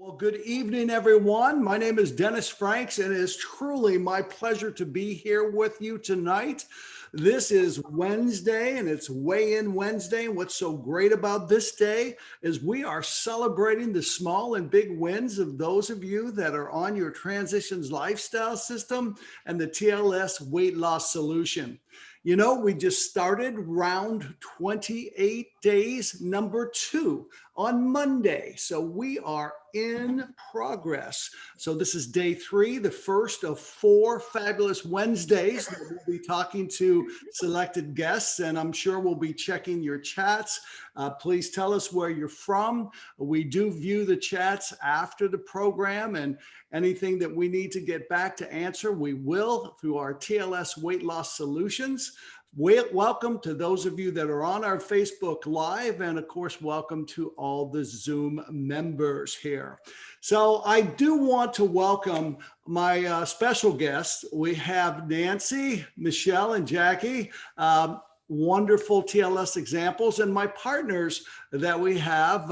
Well, good evening, everyone. My name is Dennis Franks, and it is truly my pleasure to be here with you tonight. This is Wednesday, and it's Weigh-In Wednesday. And what's so great about this day is we are celebrating the small and big wins of those of you that are on your Transitions Lifestyle System and the TLS Weight Loss Solution. You know, we just started round 28 days, number 2 on Monday. So we are in progress. So this is day 3, the first of 4 fabulous Wednesdays that we'll be talking to selected guests, and I'm sure we'll be checking your chats. Please tell us where you're from. We do view the chats after the program, and anything that we need to get back to answer, we will through our TLS Weight Loss Solutions. Welcome to those of you that are on our Facebook Live, and of course, welcome to all the Zoom members here. So I do want to welcome my special guests. We have Nancy, Michelle, and Jackie. Wonderful TLS examples, and my partners that we have,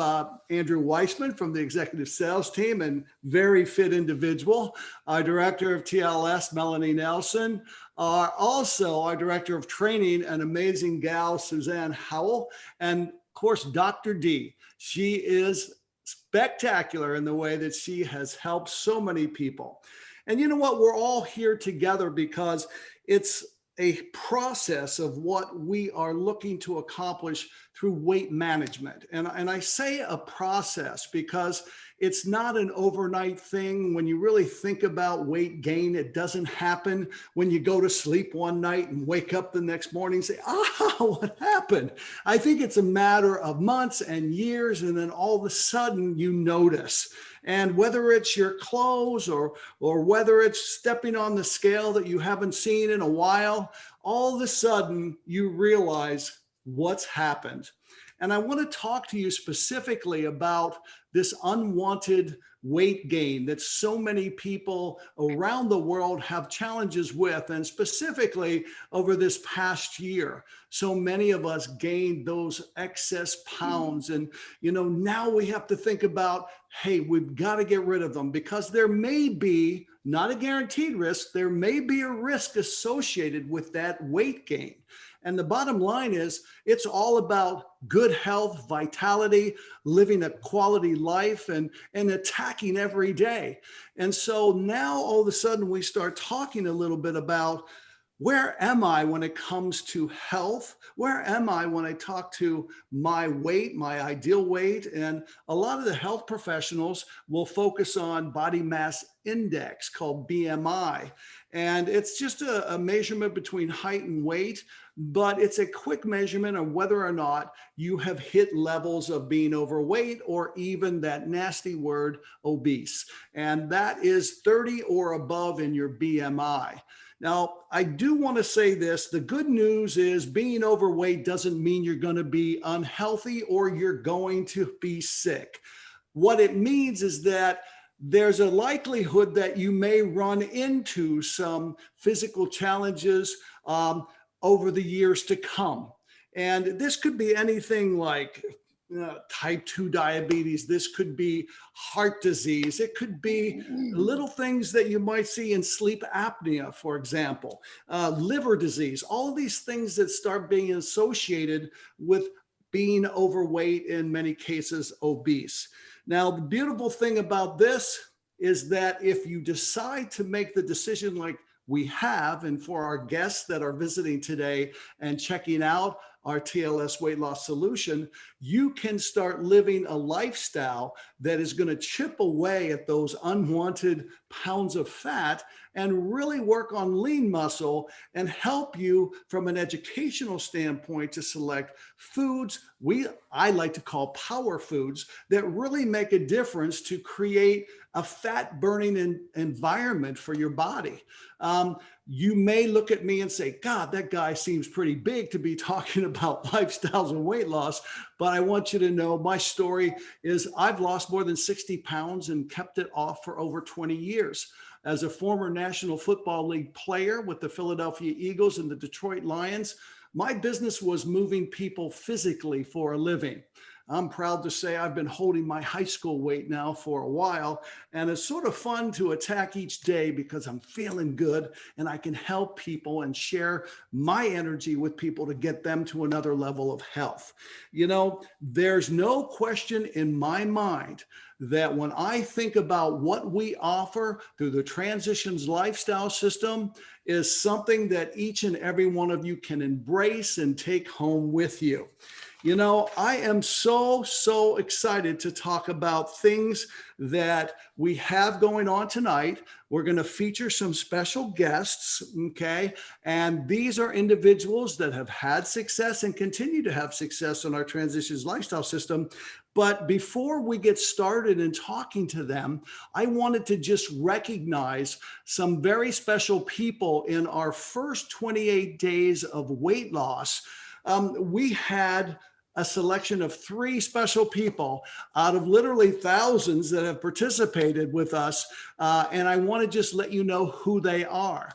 Andrew Weissman from the executive sales team and very fit individual, our director of TLS, Melanie Nelson, also our director of training, an amazing gal, Suzanne Howell, and of course, Dr. D. She is spectacular in the way that she has helped so many people. And you know what? We're all here together because it's a process of what we are looking to accomplish through weight management. And I say a process because it's not an overnight thing. When you really think about weight gain, it doesn't happen when you go to sleep one night and wake up the next morning and say, what happened? I think it's a matter of months and years, and then all of a sudden you notice. And whether it's your clothes or whether it's stepping on the scale that you haven't seen in a while, all of a sudden you realize what's happened. And I want to talk to you specifically about this unwanted weight gain that so many people around the world have challenges with. And specifically over this past year, so many of us gained those excess pounds. And, you know, now we have to think about, hey, we've got to get rid of them because there may be, not a guaranteed risk, there may be a risk associated with that weight gain. And the bottom line is it's all about good health, vitality, living a quality life, and attacking every day. And so now all of a sudden we start talking a little bit about, where am I when it comes to health? Where am I when I talk to my weight, my ideal weight? And a lot of the health professionals will focus on body mass index called BMI. And it's just a measurement between height and weight, but it's a quick measurement of whether or not you have hit levels of being overweight or even that nasty word obese. And that is 30 or above in your BMI. Now, I do want to say this. The good news is being overweight doesn't mean you're going to be unhealthy or you're going to be sick. What it means is that there's a likelihood that you may run into some physical challenges over the years to come. And this could be anything like type 2 diabetes. This could be heart disease. It could be little things that you might see in sleep apnea, for example, liver disease, all of these things that start being associated with being overweight, in many cases obese. Now, the beautiful thing about this is that if you decide to make the decision like we have, and for our guests that are visiting today and checking out our TLS weight loss solution, you can start living a lifestyle that is going to chip away at those unwanted pounds of fat and really work on lean muscle and help you from an educational standpoint to select foods I like to call power foods that really make a difference to create a fat burning environment for your body. You may look at me and say, God, that guy seems pretty big to be talking about lifestyles and weight loss. But I want you to know my story is I've lost more than 60 pounds and kept it off for over 20 years. As a former National Football League player with the Philadelphia Eagles and the Detroit Lions, my business was moving people physically for a living. I'm proud to say I've been holding my high school weight now for a while, and it's sort of fun to attack each day because I'm feeling good and I can help people and share my energy with people to get them to another level of health. You know, there's no question in my mind that when I think about what we offer through the Transitions Lifestyle System is something that each and every one of you can embrace and take home with you. You know, I am so excited to talk about things that we have going on tonight. We're going to feature some special guests, okay? And these are individuals that have had success and continue to have success in our Transitions Lifestyle System. But before we get started in talking to them, I wanted to just recognize some very special people in our first 28 days of weight loss. We had a selection of 3 special people out of literally thousands that have participated with us. And I want to just let you know who they are.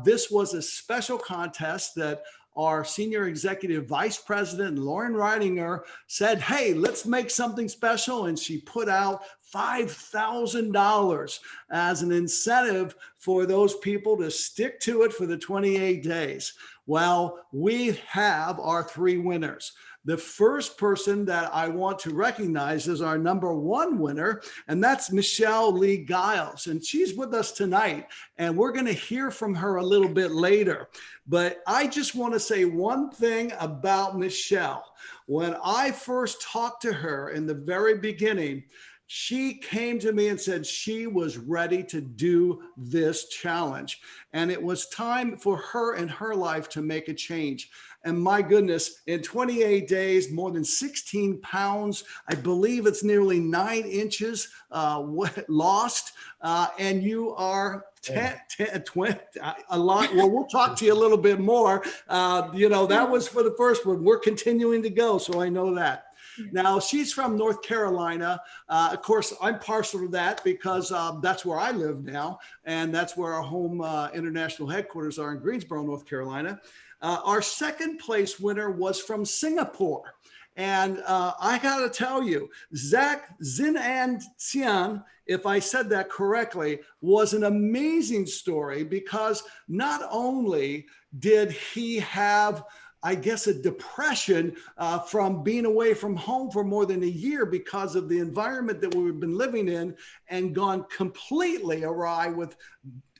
This was a special contest that our Senior Executive Vice President, Lauren Reidinger, said, hey, let's make something special. And she put out $5,000 as an incentive for those people to stick to it for the 28 days. Well, we have our 3 winners. The first person that I want to recognize is our number 1 winner, and that's Michelle Lee Giles. And she's with us tonight, and we're going to hear from her a little bit later. But I just want to say one thing about Michelle. When I first talked to her in the very beginning, she came to me and said she was ready to do this challenge. And it was time for her in her life to make a change. And my goodness, in 28 days, more than 16 pounds, I believe it's nearly 9 inches lost. And you are 10, 20, a lot. Well, we'll talk to you a little bit more. You know, that was for the first one. We're continuing to go, so I know that. Now, she's from North Carolina. Of course, I'm partial to that because that's where I live now. And that's where our home international headquarters are in Greensboro, North Carolina. Our second place winner was from Singapore. And I got to tell you, Zach Zinan Xian, if I said that correctly, was an amazing story because not only did he have, I guess, a depression from being away from home for more than a year because of the environment that we've been living in and gone completely awry with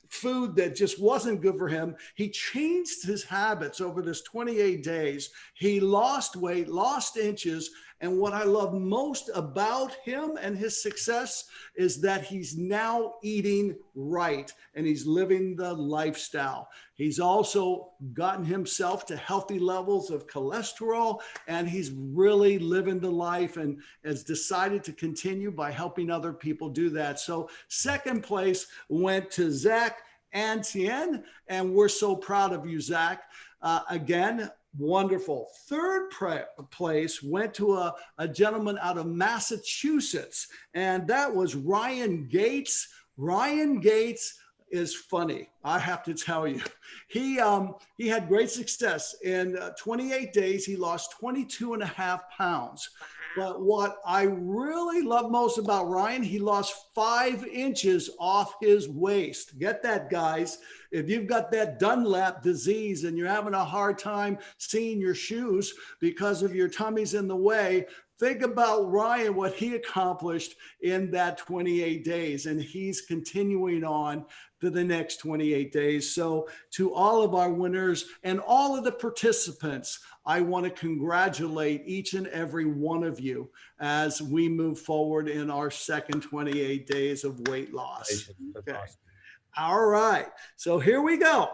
food that just wasn't good for him. He changed his habits over this 28 days. He lost weight, lost inches. And what I love most about him and his success is that he's now eating right and he's living the lifestyle. He's also gotten himself to healthy levels of cholesterol, and he's really living the life and has decided to continue by helping other people do that. So second place went to Zach Antien, and we're so proud of you, Zach. Again, wonderful. Third place went to a gentleman out of Massachusetts, and that was Ryan Gates. Ryan Gates is funny, I have to tell you. He had great success. In 28 days, he lost 22.5 pounds. But what I really love most about Ryan, he lost 5 inches off his waist. Get that, guys. If you've got that Dunlap disease and you're having a hard time seeing your shoes because of your tummy's in the way, think about Ryan, what he accomplished in that 28 days, and he's continuing on to the next 28 days. So to all of our winners and all of the participants, I want to congratulate each and every one of you as we move forward in our second 28 days of weight loss. Okay. Awesome. All right. So here we go.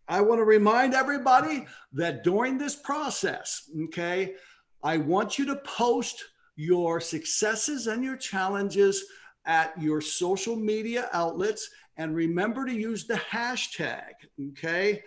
I want to remind everybody that during this process, okay, I want you to post your successes and your challenges at your social media outlets, and remember to use the hashtag, okay,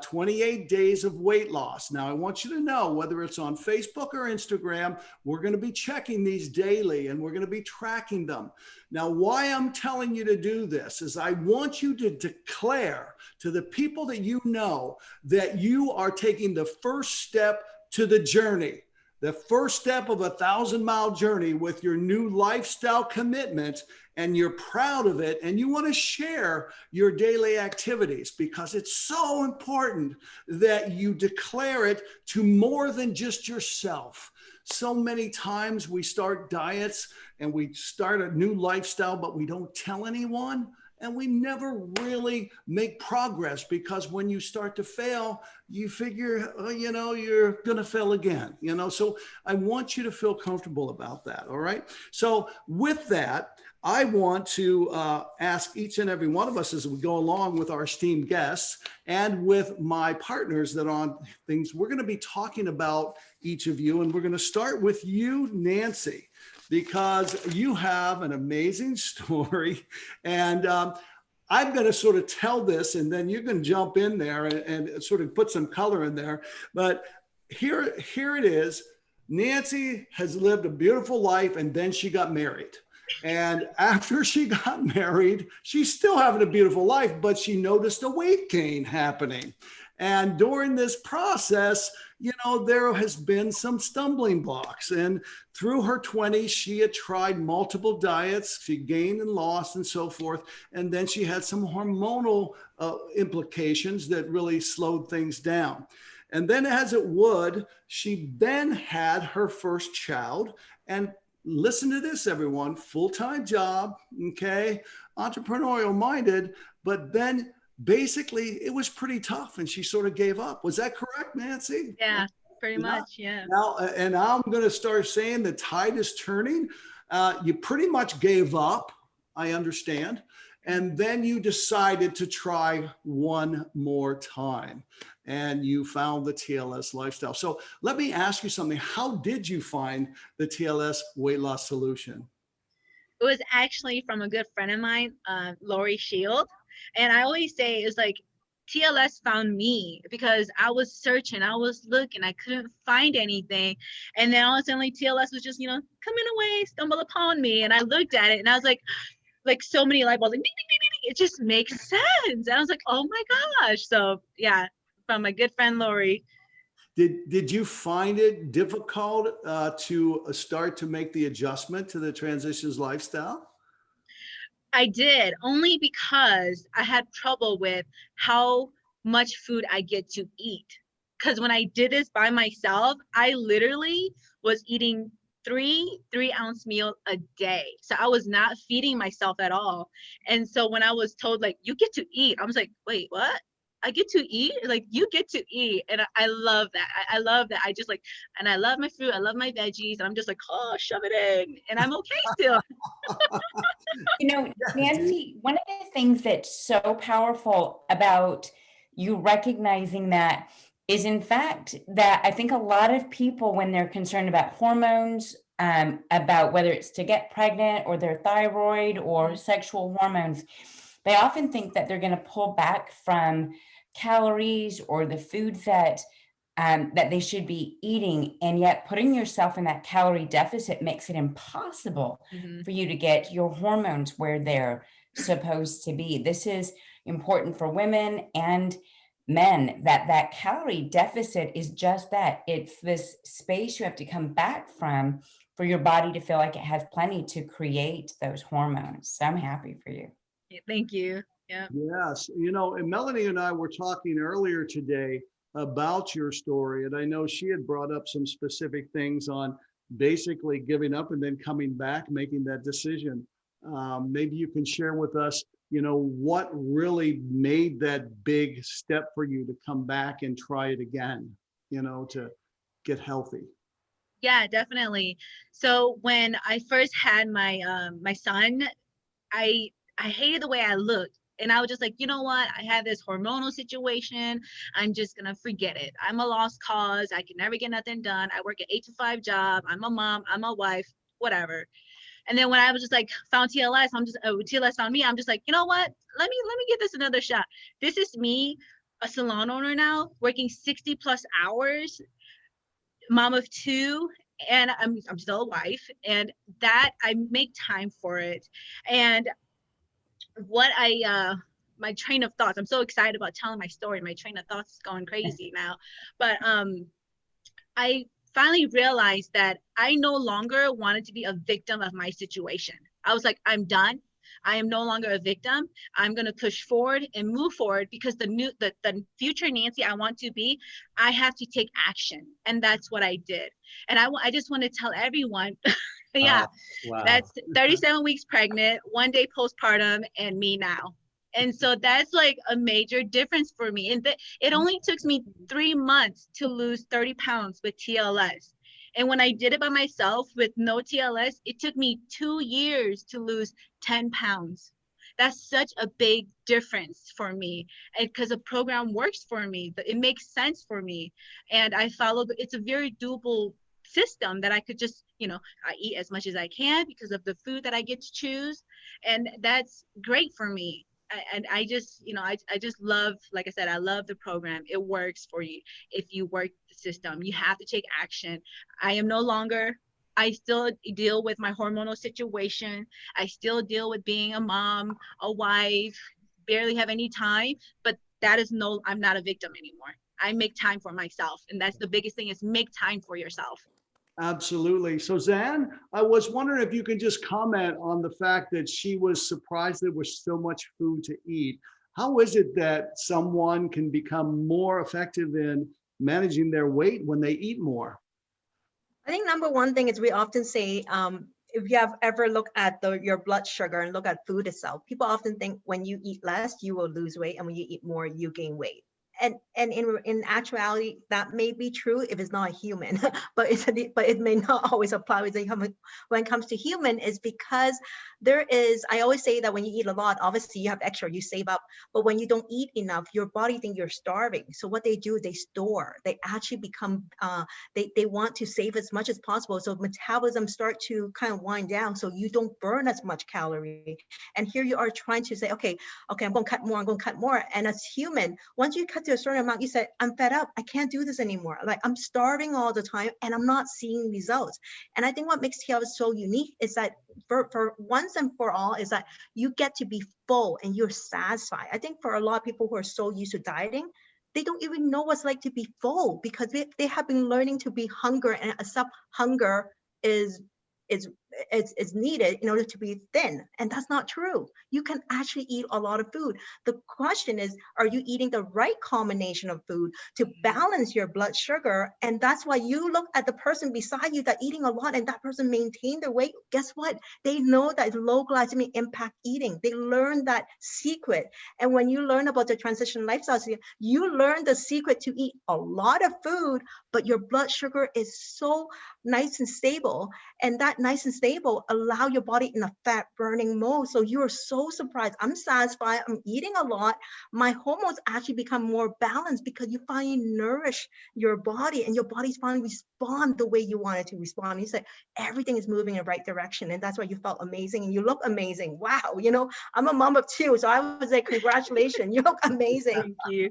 28 days of weight loss. Now, I want you to know whether it's on Facebook or Instagram, we're going to be checking these daily and we're going to be tracking them. Now, why I'm telling you to do this is I want you to declare to the people that you know that you are taking the first step to the journey. the first step of a 1,000-mile journey with your new lifestyle commitment, and you're proud of it, and you want to share your daily activities, because it's so important that you declare it to more than just yourself. So many times we start diets and we start a new lifestyle, but we don't tell anyone. And we never really make progress, because when you start to fail, you figure, oh, you're going to fail again, So I want you to feel comfortable about that. All right. So with that, I want to ask each and every one of us, as we go along with our esteemed guests and with my partners that are on things, we're going to be talking about each of you. And we're going to start with you, Nancy, because you have an amazing story. And I'm going to sort of tell this, and then you can jump in there and sort of put some color in there. But here it is. Nancy has lived a beautiful life, and then she got married. And after she got married, she's still having a beautiful life, but she noticed a weight gain happening. And during this process, there has been some stumbling blocks. And through her 20s, she had tried multiple diets. She gained and lost and so forth. And then she had some hormonal implications that really slowed things down. And then, as it would, she then had her first child. And listen to this, everyone, full-time job, okay, entrepreneurial minded, but then basically it was pretty tough and she sort of gave up. Was that correct, Nancy? Yeah, pretty much. Yeah. Now, and I'm going to start saying the tide is turning. You pretty much gave up, I understand. And then you decided to try one more time, and you found the TLS lifestyle. So let me ask you something. How did you find the TLS weight loss solution? It was actually from a good friend of mine, Lori Shield. And I always say it's like TLS found me, because I was searching, I was looking, I couldn't find anything. And then all of a sudden, TLS was just, coming away, stumble upon me. And I looked at it and I was like so many light bulbs, like, ding, ding, ding, ding, it just makes sense. And I was like, oh my gosh. So yeah, from my good friend, Lori. Did you find it difficult to start to make the adjustment to the transitions lifestyle? I did, only because I had trouble with how much food I get to eat. Because when I did this by myself, I literally was eating three-ounce meals a day. So I was not feeding myself at all. And so when I was told, like, you get to eat, I was like, wait, what? I get to eat? Like, you get to eat. And I love that. I love that. I just and I love my fruit. I love my veggies. And I'm just like, oh, shove it in. And I'm okay still. Nancy, one of the things that's so powerful about you recognizing that is, in fact, that I think a lot of people, when they're concerned about hormones, about whether it's to get pregnant or their thyroid or sexual hormones, they often think that they're going to pull back from calories or the foods that they should be eating. And yet putting yourself in that calorie deficit makes it impossible for you to get your hormones where they're supposed to be. This is important for women and men, that calorie deficit is just that. It's this space you have to come back from for your body to feel like it has plenty to create those hormones. So I'm happy for you. Thank you. Yeah. Yes. And Melanie and I were talking earlier today about your story. And I know she had brought up some specific things on basically giving up and then coming back, making that decision. Maybe you can share with us, what really made that big step for you to come back and try it again, to get healthy. Yeah, definitely. So when I first had my my son, I hated the way I looked. And I was just like, you know what? I have this hormonal situation. I'm just gonna forget it. I'm a lost cause. I can never get nothing done. I work an 8 to 5 job. I'm a mom. I'm a wife. Whatever. And then when I was just like found TLS, TLS found me. I'm just like, you know what? Let me give this another shot. This is me, a salon owner now, working 60+ hours, mom of 2, and I'm still a wife, and that I make time for it. And what my train of thoughts, I'm so excited about telling my story. My train of thoughts is going crazy now. But I finally realized that I no longer wanted to be a victim of my situation. I was like, I'm done. I am no longer a victim. I'm going to push forward and move forward, because the future Nancy I want to be, I have to take action. And that's what I did. And I just want to tell everyone, yeah, Wow. that's 37 weeks pregnant, 1 day postpartum, and me now. And so that's like a major difference for me. And it only took me 3 months to lose 30 pounds with TLS. And when I did it by myself with no TLS, it took me 2 years to lose 10 pounds. That's such a big difference for me. And because the program works for me, it makes sense for me. And I followed, it's a very doable system that I could just, I eat as much as I can because of the food that I get to choose. And that's great for me. And I just, I just love, like I said, I love the program. It works for you. If you work the system, you have to take action. I still deal with my hormonal situation. I still deal with being a mom, a wife, barely have any time, but I'm not a victim anymore. I make time for myself. And that's the biggest thing, is make time for yourself. Absolutely. So Zan, I was wondering if you could just comment on the fact that she was surprised there was so much food to eat. How is it that someone can become more effective in managing their weight when they eat more? I think number one thing is, we often say, if you have ever looked at your blood sugar and look at food itself, people often think when you eat less, you will lose weight, and when you eat more, you gain weight. And in actuality, that may be true if it's not a human, but it may not always apply when it comes to human, is because I always say that when you eat a lot, obviously you have extra, you save up, but when you don't eat enough, your body thinks you're starving. So what they do, they store, they actually become, they want to save as much as possible. So metabolism start to kind of wind down, so you don't burn as much calorie. And here you are trying to say, okay, I'm going to cut more. And as human, once you cut to a certain amount, you said, I'm fed up. I can't do this anymore. Like, I'm starving all the time and I'm not seeing results. And I think what makes TLS so unique is that for once and for all, is that you get to be full and you're satisfied. I think for a lot of people who are so used to dieting, they don't even know what's like to be full, because they have been learning to be hunger and accept hunger is needed in order to be thin. And that's not true. You can actually eat a lot of food. The question is, are you eating the right combination of food to balance your blood sugar? And that's why you look at the person beside you that eating a lot and that person maintain their weight. Guess what? They know that low glycemic impact eating. They learn that secret. And when you learn about the transition lifestyle, you learn the secret to eat a lot of food, but your blood sugar is so nice and stable. And that nice and stable allow your body in a fat burning mode. So you're so surprised. I'm satisfied. I'm eating a lot. My hormones actually become more balanced because you finally nourish your body, and your body's finally respond the way you want it to respond. You say everything is moving in the right direction. And that's why you felt amazing and you look amazing. Wow. I'm a mom of 2. So I would say, congratulations. You look amazing. Thank you.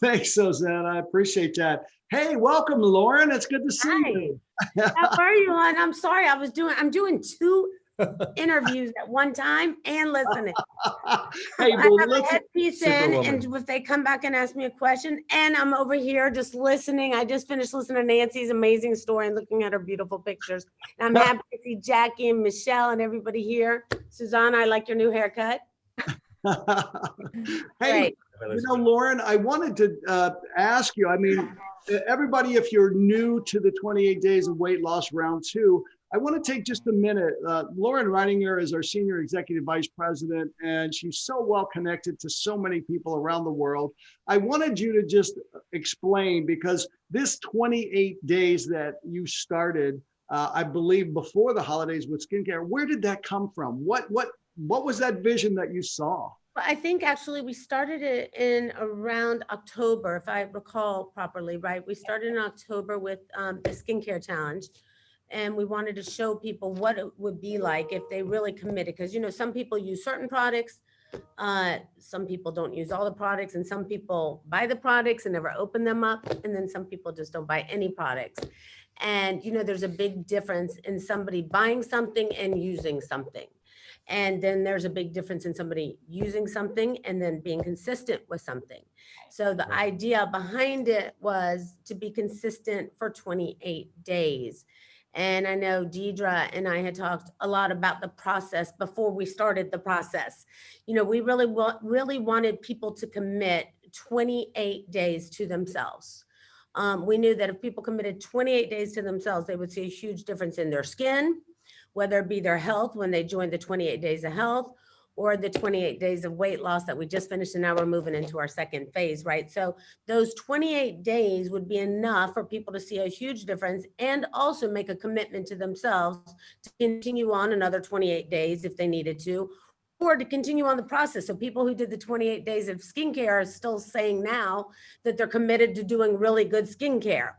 Thanks, Suzanne. I appreciate that. Hey, welcome, Lauren. It's good to see you. How are you, hon? I'm sorry. I'm doing 2 interviews at one time and listening. Hey, I have a headpiece in, and if they come back and ask me a question, and I'm over here just listening. I just finished listening to Nancy's amazing story and looking at her beautiful pictures. And I'm happy to see Jackie and Michelle and everybody here. Susanna, I like your new haircut. Hey, Lauren, I wanted to ask you, I mean, everybody, if you're new to the 28 Days of Weight Loss Round 2, I want to take just a minute. Lauren Reininger is our Senior Executive Vice President, and she's so well connected to so many people around the world. I wanted you to just explain, because this 28 days that you started, I believe before the holidays with skincare, where did that come from? What was that vision that you saw? I think actually we started it in around October, if I recall properly, right? We started in October with the skincare challenge, and we wanted to show people what it would be like if they really committed. Because, some people use certain products, some people don't use all the products, and some people buy the products and never open them up. And then some people just don't buy any products. And, there's a big difference in somebody buying something and using something. And then there's a big difference in somebody using something and then being consistent with something. So the idea behind it was to be consistent for 28 days. And I know Deidre and I had talked a lot about the process before we started the process. You know, we really wanted people to commit 28 days to themselves. We knew that if people committed 28 days to themselves, they would see a huge difference in their skin, whether it be their health when they joined the 28 days of health, or the 28 days of weight loss that we just finished, and now we're moving into our second phase, right? So those 28 days would be enough for people to see a huge difference and also make a commitment to themselves to continue on another 28 days if they needed to, or to continue on the process. So people who did the 28 days of skincare are still saying now that they're committed to doing really good skincare.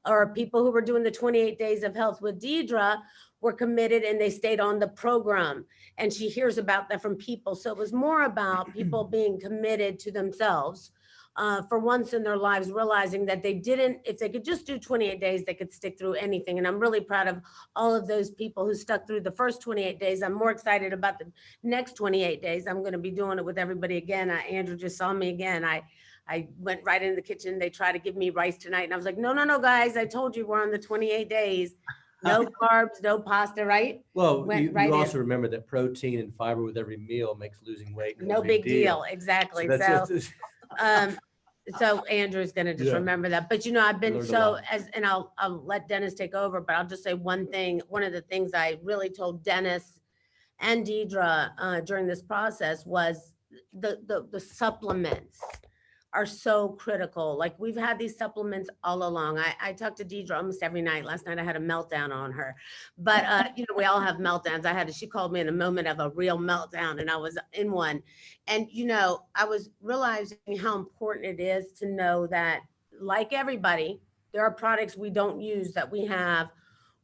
Or people who were doing the 28 days of health with Deidre were committed and they stayed on the program, and she hears about that from people. So it was more about people being committed to themselves for once in their lives, realizing that they didn't, if they could just do 28 days, they could stick through anything. And I'm really proud of all of those people who stuck through the first 28 days. I'm more excited about the next 28 days. I'm going to be doing it with everybody again. Andrew just saw me again. I went right in the kitchen. They tried to give me rice tonight. And I was like, no, guys, I told you we're on the 28 days. No carbs, no pasta, right? Well, Went you right also in. remember that protein and fiber with every meal makes losing weight No big deal. Exactly. So Andrew's going to just Yeah. remember that. But, you know, I've been learned a so, lot. and I'll let Dennis take over, but I'll just say one thing. One of the things I really told Dennis and Deidre during this process was the supplements are so critical. Like, we've had these supplements all along. I talk to Deidre almost every night. Last night I had a meltdown on her, but you know, we all have meltdowns. She called me in a moment of a real meltdown, and I was in one. And, you know, I was realizing how important it is to know that, like everybody, there are products we don't use that we have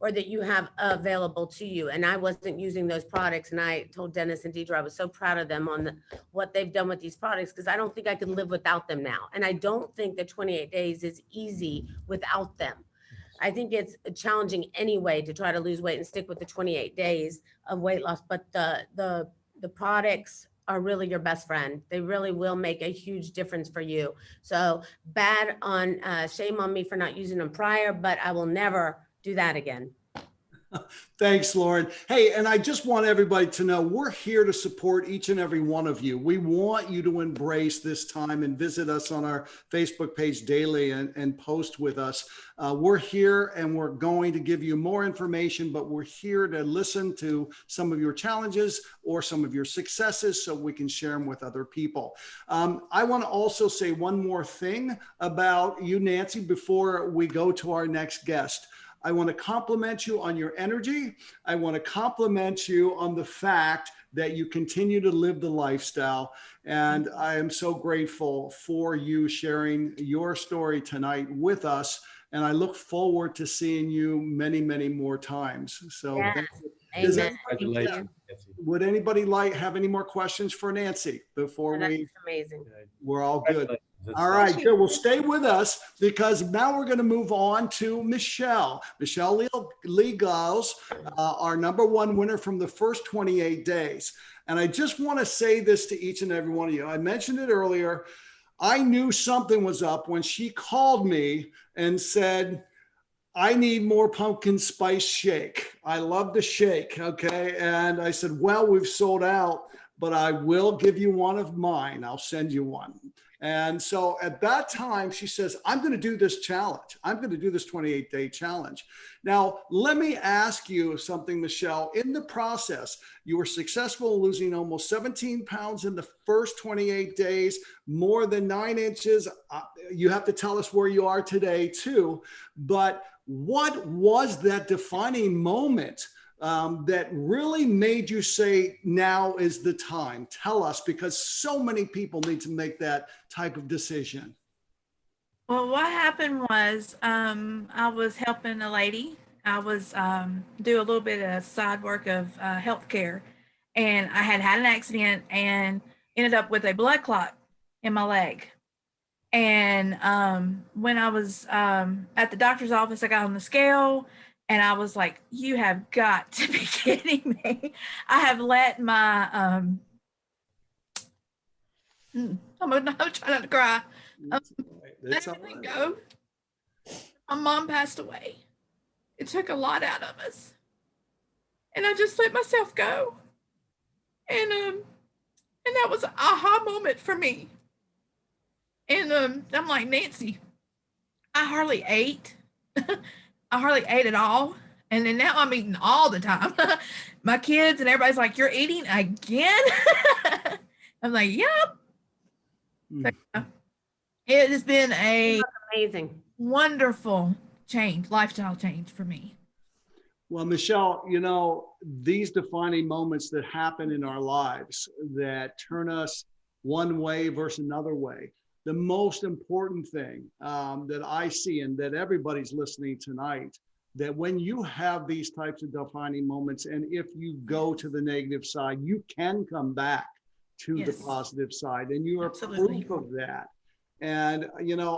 or that you have available to you. And I wasn't using those products. And I told Dennis and Deidre I was so proud of them on what they've done with these products, because I don't think I could live without them now. And I don't think that 28 days is easy without them. I think it's challenging anyway to try to lose weight and stick with the 28 days of weight loss. But the products are really your best friend. They really will make a huge difference for you. So shame on me for not using them prior, but I will never do that again. Thanks, Lauren. Hey, and I just want everybody to know we're here to support each and every one of you. We want you to embrace this time and visit us on our Facebook page daily and post with us. We're here and we're going to give you more information, but we're here to listen to some of your challenges or some of your successes so we can share them with other people. I want to also say one more thing about you, Nancy, before we go to our next guest. I want to compliment you on your energy. I want to compliment you on the fact that you continue to live the lifestyle. And I am so grateful for you sharing your story tonight with us. And I look forward to seeing you many, many more times. So Yes. Amen. Congratulations. Would anybody have any more questions for Nancy before That's amazing. we're all good? All right, good. Well, stay with us because now we're going to move on to Michelle. Michelle Lee Giles, our #1 winner from the first 28 days. And I just want to say this to each and every one of you. I mentioned it earlier. I knew something was up when she called me and said, I need more pumpkin spice shake. I love the shake, okay? And I said, well, we've sold out, but I will give you one of mine. I'll send you one. And so at that time, she says, I'm going to do this challenge. I'm going to do this 28-day challenge. Now, let me ask you something, Michelle. In the process, you were successful in losing almost 17 pounds in the first 28 days, more than 9 inches. You have to tell us where you are today, too. But what was that defining moment that really made you say, now is the time? Tell us, because so many people need to make that type of decision. Well, what happened was I was helping a lady. I was do a little bit of side work of healthcare, and I had an accident and ended up with a blood clot in my leg. And when I was at the doctor's office, I got on the scale And I was like, you have got to be kidding me. I have let my, I'm trying not to cry. It's all right. It's all Everything right. go. My mom passed away. It took a lot out of us. And I just let myself go. And that was an aha moment for me. And I'm like, Nancy, I hardly ate. I hardly ate at all. And then now I'm eating all the time. My kids and everybody's like, you're eating again? I'm like, yep. Mm. It has been a Amazing. wonderful change, lifestyle change for me. Well, Michelle, you know, these defining moments that happen in our lives that turn us one way versus another way. The most important thing that I see, and that everybody's listening tonight, that when you have these types of defining moments, and if you go to the negative side, you can come back to the Yes. positive side, and you are Absolutely. proof of that. And, you know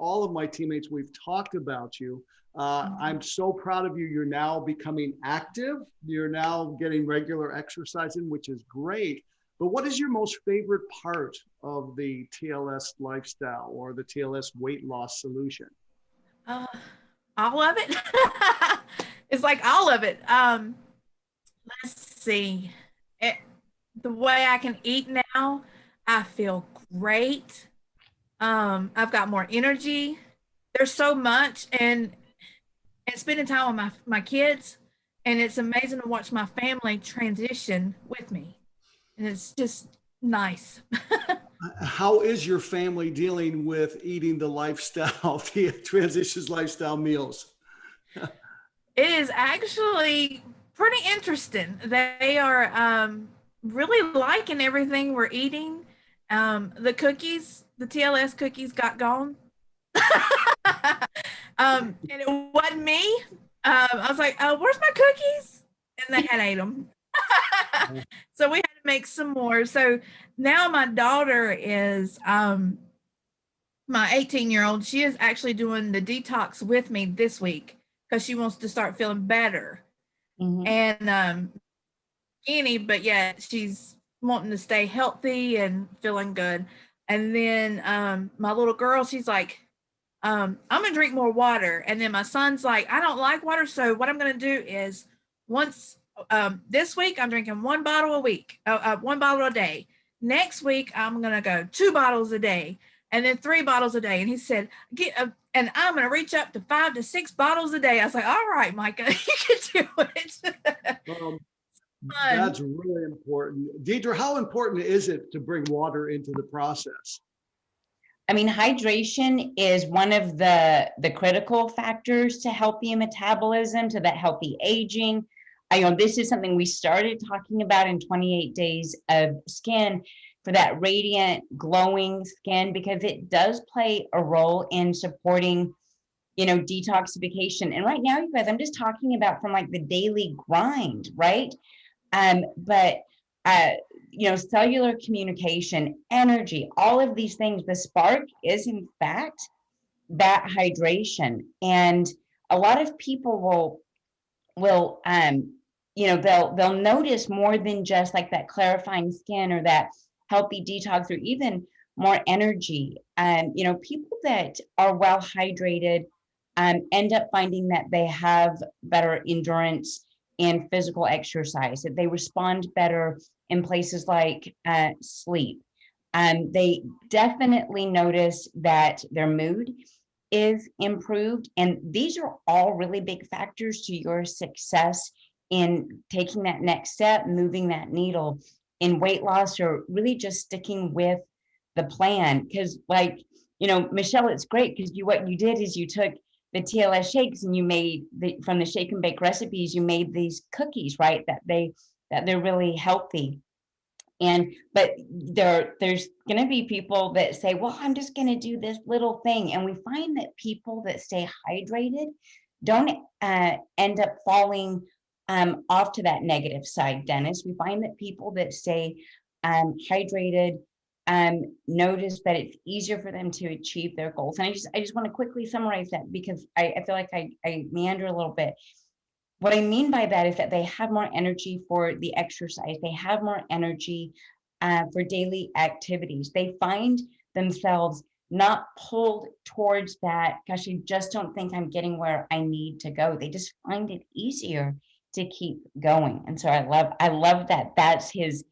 all of my teammates, we've talked about you. I'm so proud of you. You're now becoming active. You're now getting regular exercise in, which is great. But what is your most favorite part of the TLS lifestyle or the TLS weight loss solution? All of it. It's like all of it. Let's see. The way I can eat now, I feel great. I've got more energy. There's so much, and spending time with my kids, and it's amazing to watch my family transition with me, and it's just nice. How is your family dealing with eating the lifestyle, the transitions lifestyle meals? It is actually pretty interesting. They are really liking everything we're eating. The cookies, the TLS cookies got gone. And it wasn't me. I was like, where's my cookies? And they had ate them. So we had to make some more. So now my daughter is, my 18-year-old, she is actually doing the detox with me this week because she wants to start feeling better. Mhm. And skinny, but yet she's wanting to stay healthy and feeling good. And then my little girl, she's like, I'm gonna drink more water. And then my son's like, I don't like water, so what I'm gonna do is once this week I'm drinking 1 bottle a week, 1 bottle a day. Next week I'm gonna go 2 bottles a day, and then 3 bottles a day. And he said, and I'm gonna reach up to 5 to 6 bottles a day. I was like, all right, Micah, you can do it. That's really important. Deidre, how important is it to bring water into the process? I mean, hydration is one of the critical factors to healthy metabolism, to that healthy aging. I know this is something we started talking about in 28 Days of Skin for that radiant, glowing skin, because it does play a role in supporting, detoxification. And right now, you guys, I'm just talking about from like the daily grind, right? But cellular communication, energy, all of these things, the spark is in fact that hydration. And a lot of people will they'll notice more than just like that clarifying skin or that healthy detox or even more energy. People that are well hydrated end up finding that they have better endurance in physical exercise, that they respond better in places like sleep. They definitely notice that their mood is improved. And these are all really big factors to your success in taking that next step, moving that needle in weight loss, or really just sticking with the plan. Because Michelle, it's great because what you did is you took the TLS shakes and you made from the shake and bake recipes, you made these cookies, right? That they're really healthy. But there's going to be people that say, well, I'm just going to do this little thing. And we find that people that stay hydrated don't end up falling off to that negative side, Dennis. We find that people that stay hydrated notice that it's easier for them to achieve their goals. And I just want to quickly summarize that because I feel like I meander a little bit. what I mean by that is that they have more energy for the exercise. They have more energy for daily activities. They find themselves not pulled towards that, gosh, I just don't think I'm getting where I need to go. They just find it easier to keep going. And so I love that that's his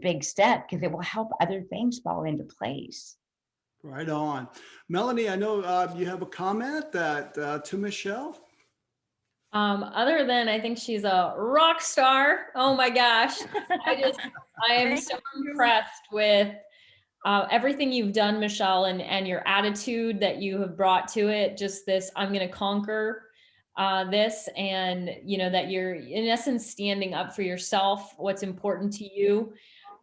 big step, because it will help other things fall into place. Right on. Melanie, I know you have a comment that to Michelle. Other than I think she's a rock star. Oh my gosh. I am so impressed with everything you've done, Michelle, and your attitude that you have brought to it. Just this, I'm going to conquer this, and that you're in essence standing up for yourself, what's important to you,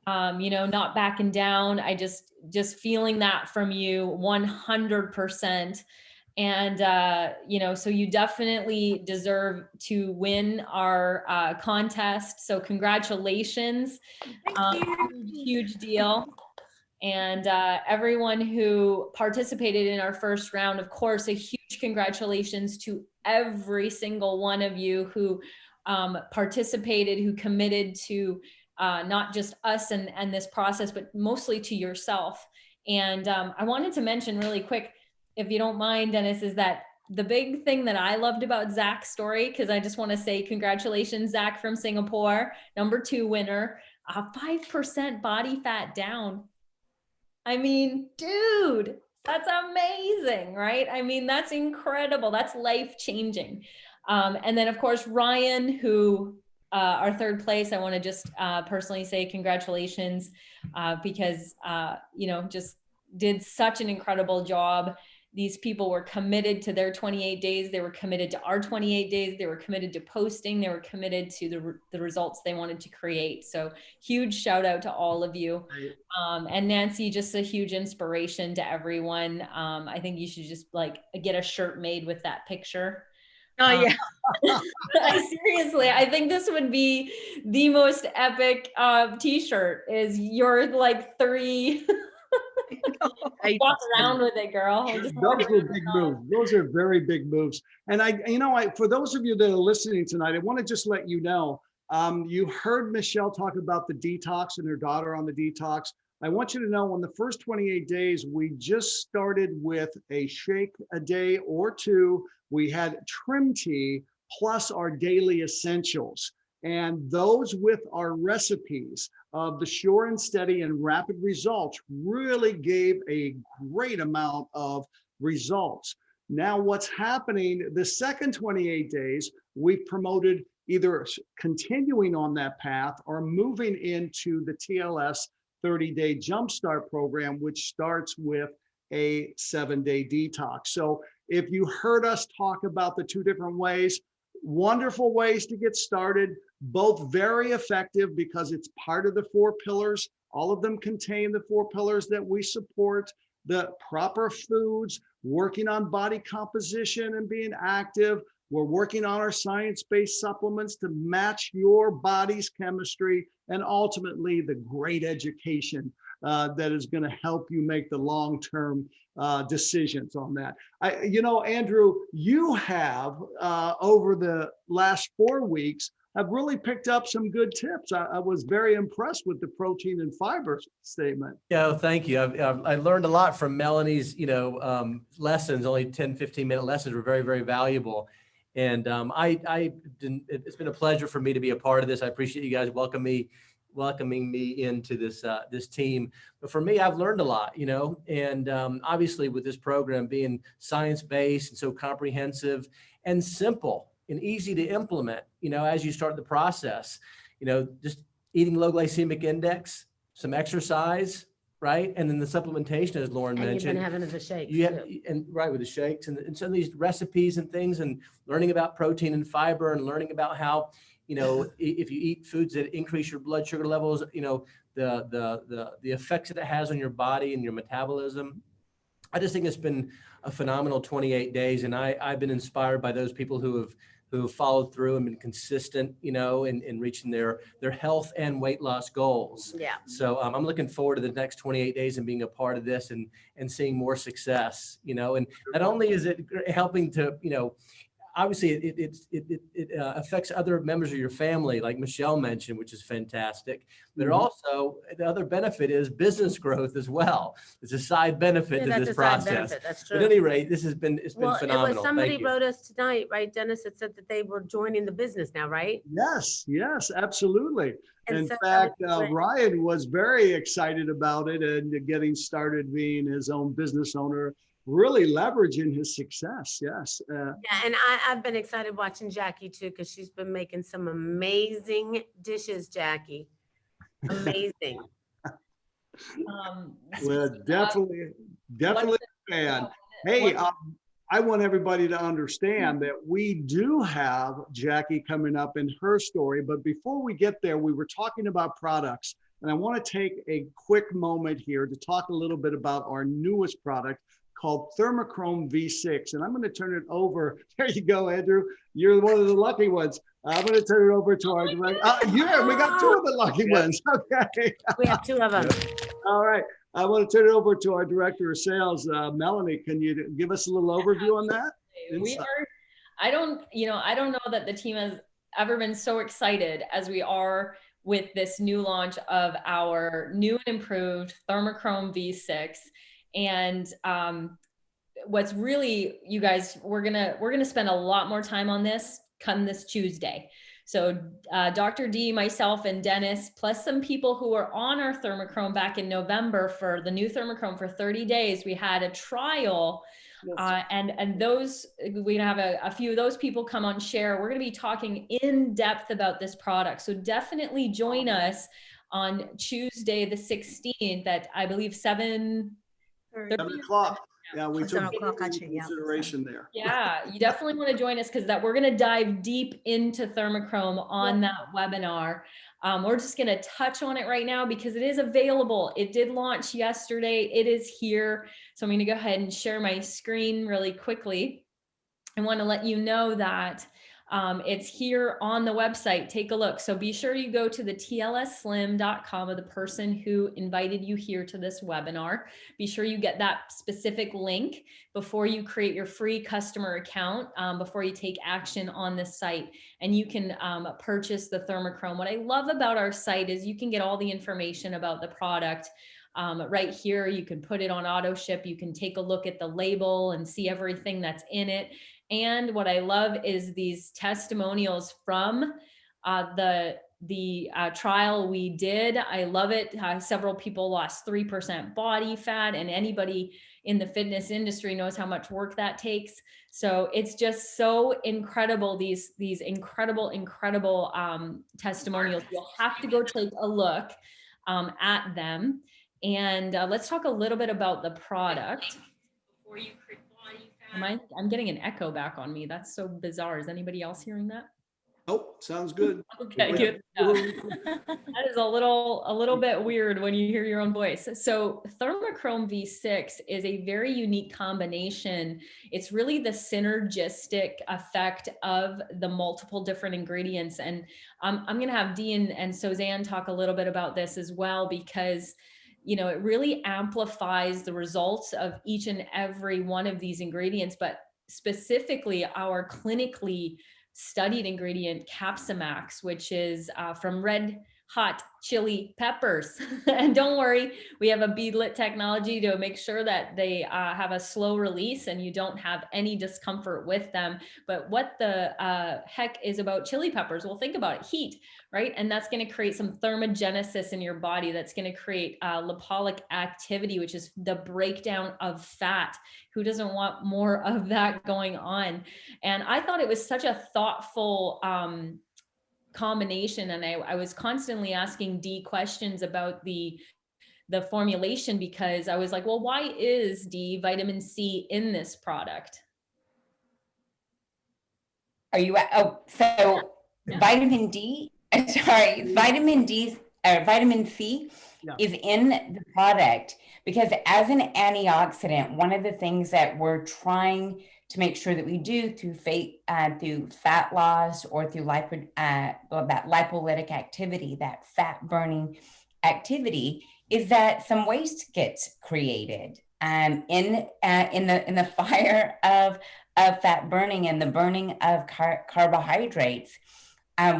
not backing down. I just feeling that from you 100%. And, so you definitely deserve to win our contest. So congratulations. Thank you. Huge deal. And everyone who participated in our first round, of course, a huge congratulations to every single one of you who participated, who committed to not just us and this process, but mostly to yourself. And I wanted to mention really quick, if you don't mind, Dennis, is that the big thing that I loved about Zach's story, because I just want to say congratulations, Zach from Singapore, #2 winner, 5% body fat down. I mean, dude, that's amazing, right? I mean, that's incredible. That's life-changing. And then, of course, Ryan, who our third place, I want to just personally say congratulations because, just did such an incredible job. These people were committed to their 28 days. They were committed to our 28 days. They were committed to posting. They were committed to the results they wanted to create. So huge shout out to all of you. And Nancy, just a huge inspiration to everyone. I think you should just get a shirt made with that picture. Oh, yeah. Seriously, I think this would be the most epic t-shirt is your 3 walk around with it, girl. Those were big moves. Those are very big moves. And for those of you that are listening tonight, I want to just let you know, you heard Michelle talk about the detox and her daughter on the detox. I want you to know on the first 28 days, we just started with a shake a day or two. We had trim tea plus our daily essentials. And those with our recipes of the sure and steady and rapid results really gave a great amount of results. Now what's happening, the second 28 days, we've promoted either continuing on that path or moving into the TLS 30-day Jumpstart program, which starts with a 7-day detox. So if you heard us talk about the two different ways, wonderful ways to get started, both very effective because it's part of the 4 pillars. All of them contain the 4 pillars that we support, the proper foods, working on body composition and being active. We're working on our science-based supplements to match your body's chemistry, and ultimately the great education that is going to help you make the long-term decisions on that. Andrew, you have over the last 4 weeks have really picked up some good tips. I was very impressed with the protein and fiber statement. Yeah, thank you. I learned a lot from Melanie's, lessons. Only 10, 15-minute lessons were very, very valuable. And it's been a pleasure for me to be a part of this. I appreciate you guys welcoming me into this team. But for me, I've learned a lot, and obviously with this program being science-based and so comprehensive and simple and easy to implement, as you start the process, just eating low glycemic index, some exercise, right? And then the supplementation, as Lauren mentioned. You've been having the shakes with the shakes and some of these recipes and things, and learning about protein and fiber, and learning about how, if you eat foods that increase your blood sugar levels, the effects that it has on your body and your metabolism. I just think it's been a phenomenal 28 days. And I've been inspired by those people who have followed through and been consistent, in reaching their health and weight loss goals. Yeah. So I'm looking forward to the next 28 days and being a part of this and seeing more success, and not only is it helping to, obviously it affects other members of your family, like Michelle mentioned, which is fantastic. But Mhm. also the other benefit is business growth as well. It's a side benefit Yeah, to that's this a side process. benefit. That's But true. at any rate, it's been Well, it was phenomenal. somebody Thank you. wrote us tonight, right, Dennis, that said that they were joining the business now, right? Yes, yes, absolutely. And In so fact, that was great. Ryan was very excited about it and getting started being his own business owner, really leveraging his success. Yes. Yeah, and I've been excited watching Jackie too, because she's been making some amazing dishes, Jackie. Amazing. Well, definitely a fan. Hey, I want everybody to understand that we do have Jackie coming up in her story. But before we get there, we were talking about products. And I want to take a quick moment here to talk a little bit about our newest product called Thermochrome V6. And I'm going to turn it over. There you go, Andrew. You're one of the lucky ones. I'm going to turn it over to our director. Yeah, we got two of the lucky ones. Okay. We have two of them. All right. I want to turn it over to our director of sales, Melanie. Can you give us a little overview on that? We are, I don't know that the team has ever been so excited as we are with this new launch of our new and improved Thermochrome V6. And what's really, you guys, we're gonna spend a lot more time on this come this Tuesday. So Dr. D, myself, and Dennis, plus some people who were on our Thermochrome back in November for the new Thermochrome for 30 days, we had a trial. And those, we're gonna have a few of those people come on share. We're gonna be talking in depth about this product. So definitely join us on Tuesday, the 16th at, I believe, 7 o'clock. Yeah, we took 7 o'clock actually, yeah. consideration there. Yeah, you definitely want to join us because we're going to dive deep into Thermochrome on that webinar. We're just going to touch on it right now because it is available. It did launch yesterday. It is here. So I'm going to go ahead and share my screen really quickly. I want to let you know that it's here on the website. Take a look. So be sure you go to the tlsslim.com of the person who invited you here to this webinar. Be sure you get that specific link before you create your free customer account, before you take action on this site, and you can purchase the Thermochrome. What I love about our site is you can get all the information about the product right here. You can put it on auto ship. You can take a look at the label and see everything that's in it. And what I love is these testimonials from the trial we did. I love it. Several people lost 3% body fat, and anybody in the fitness industry knows how much work that takes. So it's just so incredible. These incredible testimonials. You'll have to go take a look at them. And let's talk a little bit about the product. Before you I'm getting an echo back on me. That's so bizarre. Is anybody else hearing that? Oh, sounds good. Okay, good. That is a little bit weird when you hear your own voice. So Thermochrome V6 is a very unique combination. It's really the synergistic effect of the multiple different ingredients. And I'm going to have Dean and Suzanne talk a little bit about this as well, because it really amplifies the results of each and every one of these ingredients, but specifically our clinically studied ingredient Capsimax, which is from red hot chili peppers. And don't worry, we have a beadlet technology to make sure that they have a slow release and you don't have any discomfort with them. But what the heck is about chili peppers? Well, think about it, heat, right? And that's going to create some thermogenesis in your body. That's going to create lipolytic activity, which is the breakdown of fat. Who doesn't want more of that going on? And I thought it was such a thoughtful combination. And I was constantly asking Dee questions about the formulation, because I was like, well, why is Dee vitamin C in this product? Are you, so vitamin D, sorry, vitamin D, or vitamin C is in the product because as an antioxidant, one of the things that we're trying to make sure that we do through fat loss or through that lipolytic activity, that fat burning activity, is that some waste gets created. in the fire of fat burning and the burning of carbohydrates.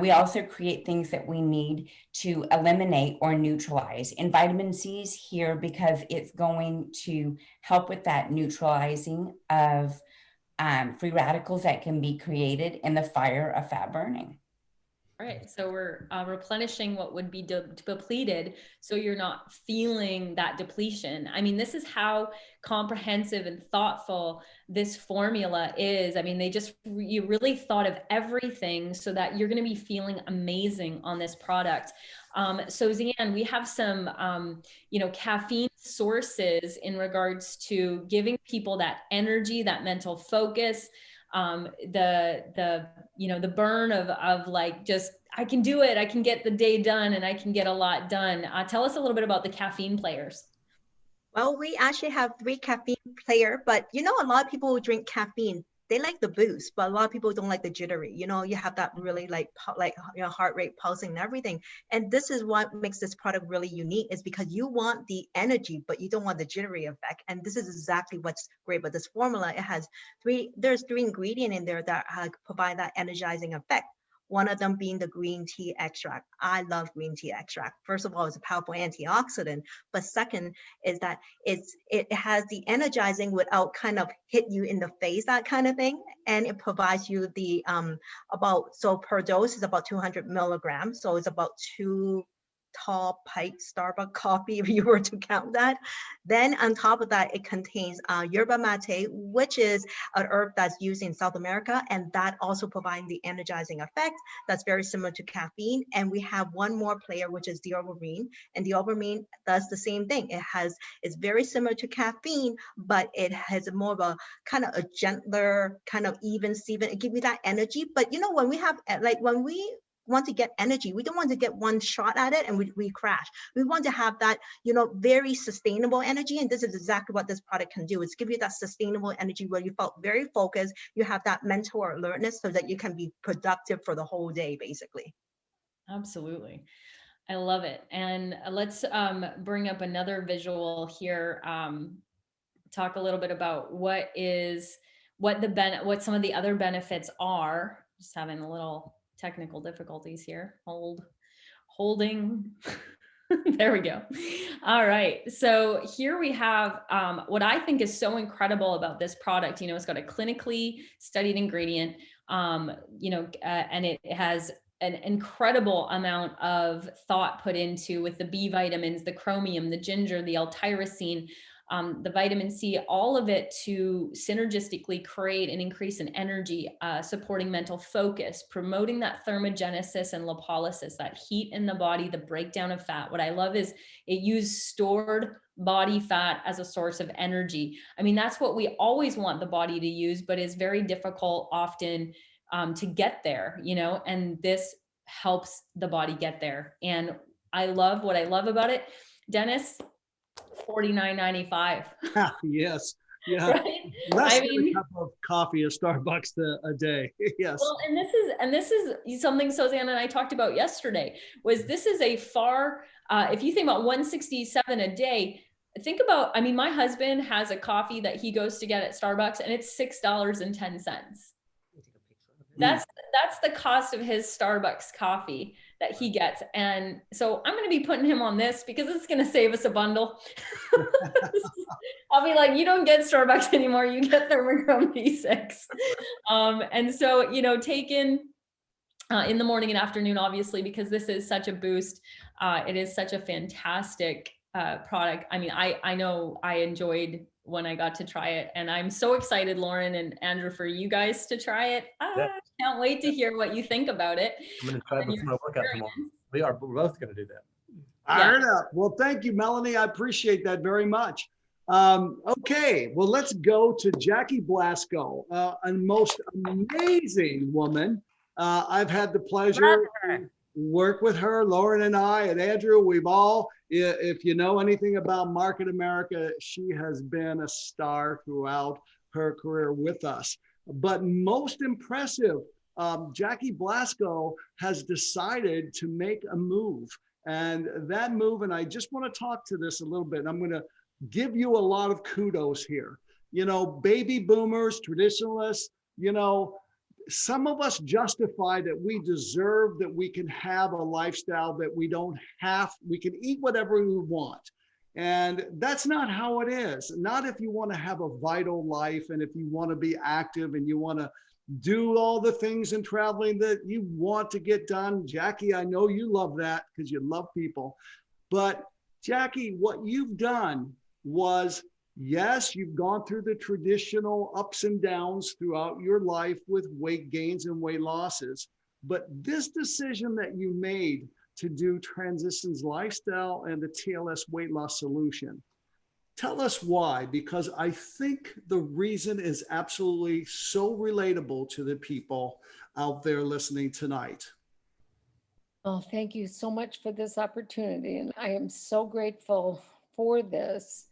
We also create things that we need to eliminate or neutralize. And vitamin C is here because it's going to help with that neutralizing of free radicals that can be created in the fire of fat burning. All right, so we're replenishing what would be depleted, so you're not feeling that depletion. I mean, this is how comprehensive and thoughtful this formula is. I mean, you really thought of everything so that you're going to be feeling amazing on this product. So Zian, we have some, caffeine sources in regards to giving people that energy, that mental focus, the burn of like, just, I can do it. I can get the day done and I can get a lot done. Tell us a little bit about the caffeine players. Well, we actually have 3 caffeine player, but a lot of people who drink caffeine, they like the boost, but a lot of people don't like the jittery. You have that really heart rate pulsing and everything. And this is what makes this product really unique, is because you want the energy, but you don't want the jittery effect. And this is exactly what's great about this formula. It has there's 3 ingredients in there that provide that energizing effect. One of them being the green tea extract. I love green tea extract. First of all, it's a powerful antioxidant, but second is that it has the energizing without kind of hit you in the face, that kind of thing. And it provides you the so per dose is about 200 milligrams. So it's about 2 tall pipe Starbucks coffee, if you were to count that. Then on top of that, it contains yerba mate, which is an herb that's used in South America, and that also provides the energizing effect that's very similar to caffeine. And we have one more player, which is dioberine, and dioberine does the same thing. It's very similar to caffeine, but it has more of a kind of a gentler, kind of even Steven. It gives you that energy. But when we have when we want to get energy, we don't want to get one shot at it and we crash. We want to have that very sustainable energy, and this is exactly what this product can do. It's give you that sustainable energy where you felt very focused, you have that mental alertness so that you can be productive for the whole day, basically. Absolutely. I love it. And let's bring up another visual here. Talk a little bit about what some of the other benefits are. Just having a little technical difficulties here. Holding. There we go. All right. So here we have what I think is so incredible about this product. It's got a clinically studied ingredient, and it has an incredible amount of thought put into with the B vitamins, the chromium, the ginger, the L-tyrosine, the vitamin C, all of it to synergistically create an increase in energy, supporting mental focus, promoting that thermogenesis and lipolysis, that heat in the body, the breakdown of fat. What I love is it used stored body fat as a source of energy. I mean, that's what we always want the body to use, but it's very difficult often to get there, and this helps the body get there. And what I love about it, Dennis, $49.95. Yes. Yeah. Right? Less than a cup of coffee at Starbucks a day. Yes. Well, and this is something Susanna and I talked about yesterday, was this is a far, if you think about 167 a day, think about, my husband has a coffee that he goes to get at Starbucks and it's $6.10. That's the cost of his Starbucks coffee that he gets. And so I'm going to be putting him on this because it's going to save us a bundle. I'll be like, you don't get Starbucks anymore. You get Thermochrome V6. And so, taken in the morning and afternoon, obviously, because this is such a boost. It is such a fantastic product. I know I enjoyed when I got to try it, and I'm so excited, Lauren and Andrew, for you guys to try it. Can't wait to hear what you think about it. I'm going to try it before my workout tomorrow. We're both going to do that. Iron up. Well, thank you, Melanie. I appreciate that very much. Okay, well, let's go to Jackie Blasco, a most amazing woman. I've had the pleasure to work with her, Lauren and I, and Andrew. We've all, if you know anything about Market America, she has been a star throughout her career with us. But most impressive, Jackie Blasco has decided to make a move. And that move, and I just want to talk to this a little bit. I'm going to give you a lot of kudos here. You know, baby boomers, traditionalists, you know, some of us justify that we deserve that we can have a lifestyle that we don't have, we can eat whatever we want. And that's not how it is. Not if you want to have a vital life and if you want to be active and you want to do all the things in traveling that you want to get done. Jackie, I know you love that because you love people. But Jackie, what you've done was, yes, you've gone through the traditional ups and downs throughout your life with weight gains and weight losses. But this decision that you made to do Transitions Lifestyle and the TLS Weight Loss Solution, tell us why, because I think the reason is absolutely so relatable to the people out there listening tonight. Oh, thank you so much for this opportunity. And I am so grateful for this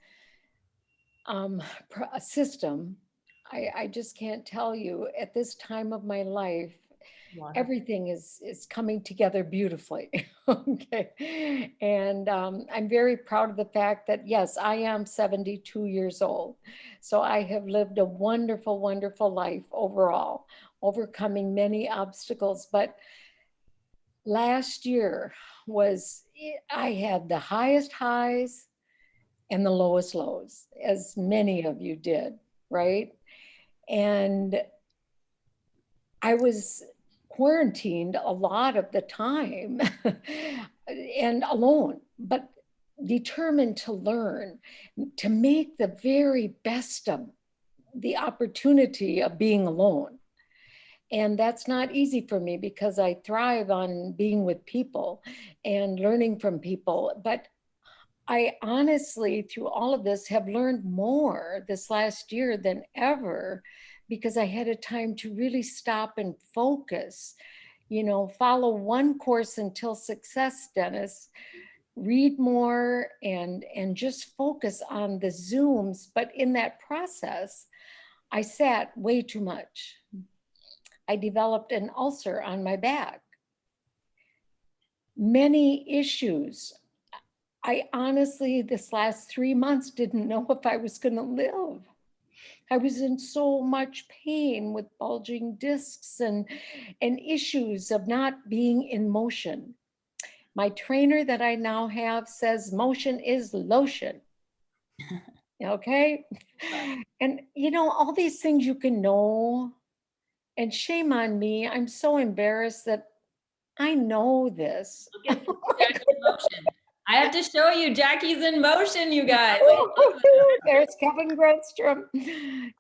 system. I just can't tell you at this time of my life, everything is coming together beautifully. Okay. And I'm very proud of the fact that, yes, I am 72 years old. So I have lived a wonderful, wonderful life overall, overcoming many obstacles. But last year I had the highest highs and the lowest lows, as many of you did, right? And I was quarantined a lot of the time and alone, but determined to learn, to make the very best of the opportunity of being alone. And that's not easy for me because I thrive on being with people and learning from people. But I honestly, through all of this, have learned more this last year than ever because I had a time to really stop and focus, you know, follow one course until success, Dennis, read more and just focus on the Zooms. But in that process, I sat way too much. I developed an ulcer on my back. Many issues. I honestly, this last 3 months, didn't know if I was going to live. I was in so much pain with bulging discs and issues of not being in motion. My trainer that I now have says motion is lotion. Okay. And you know, all these things you can know, and shame on me. I'm so embarrassed that I know this. Look at Jackie's in motion. I have to show you Jackie's in motion, you guys. There's Kevin Grudstrom.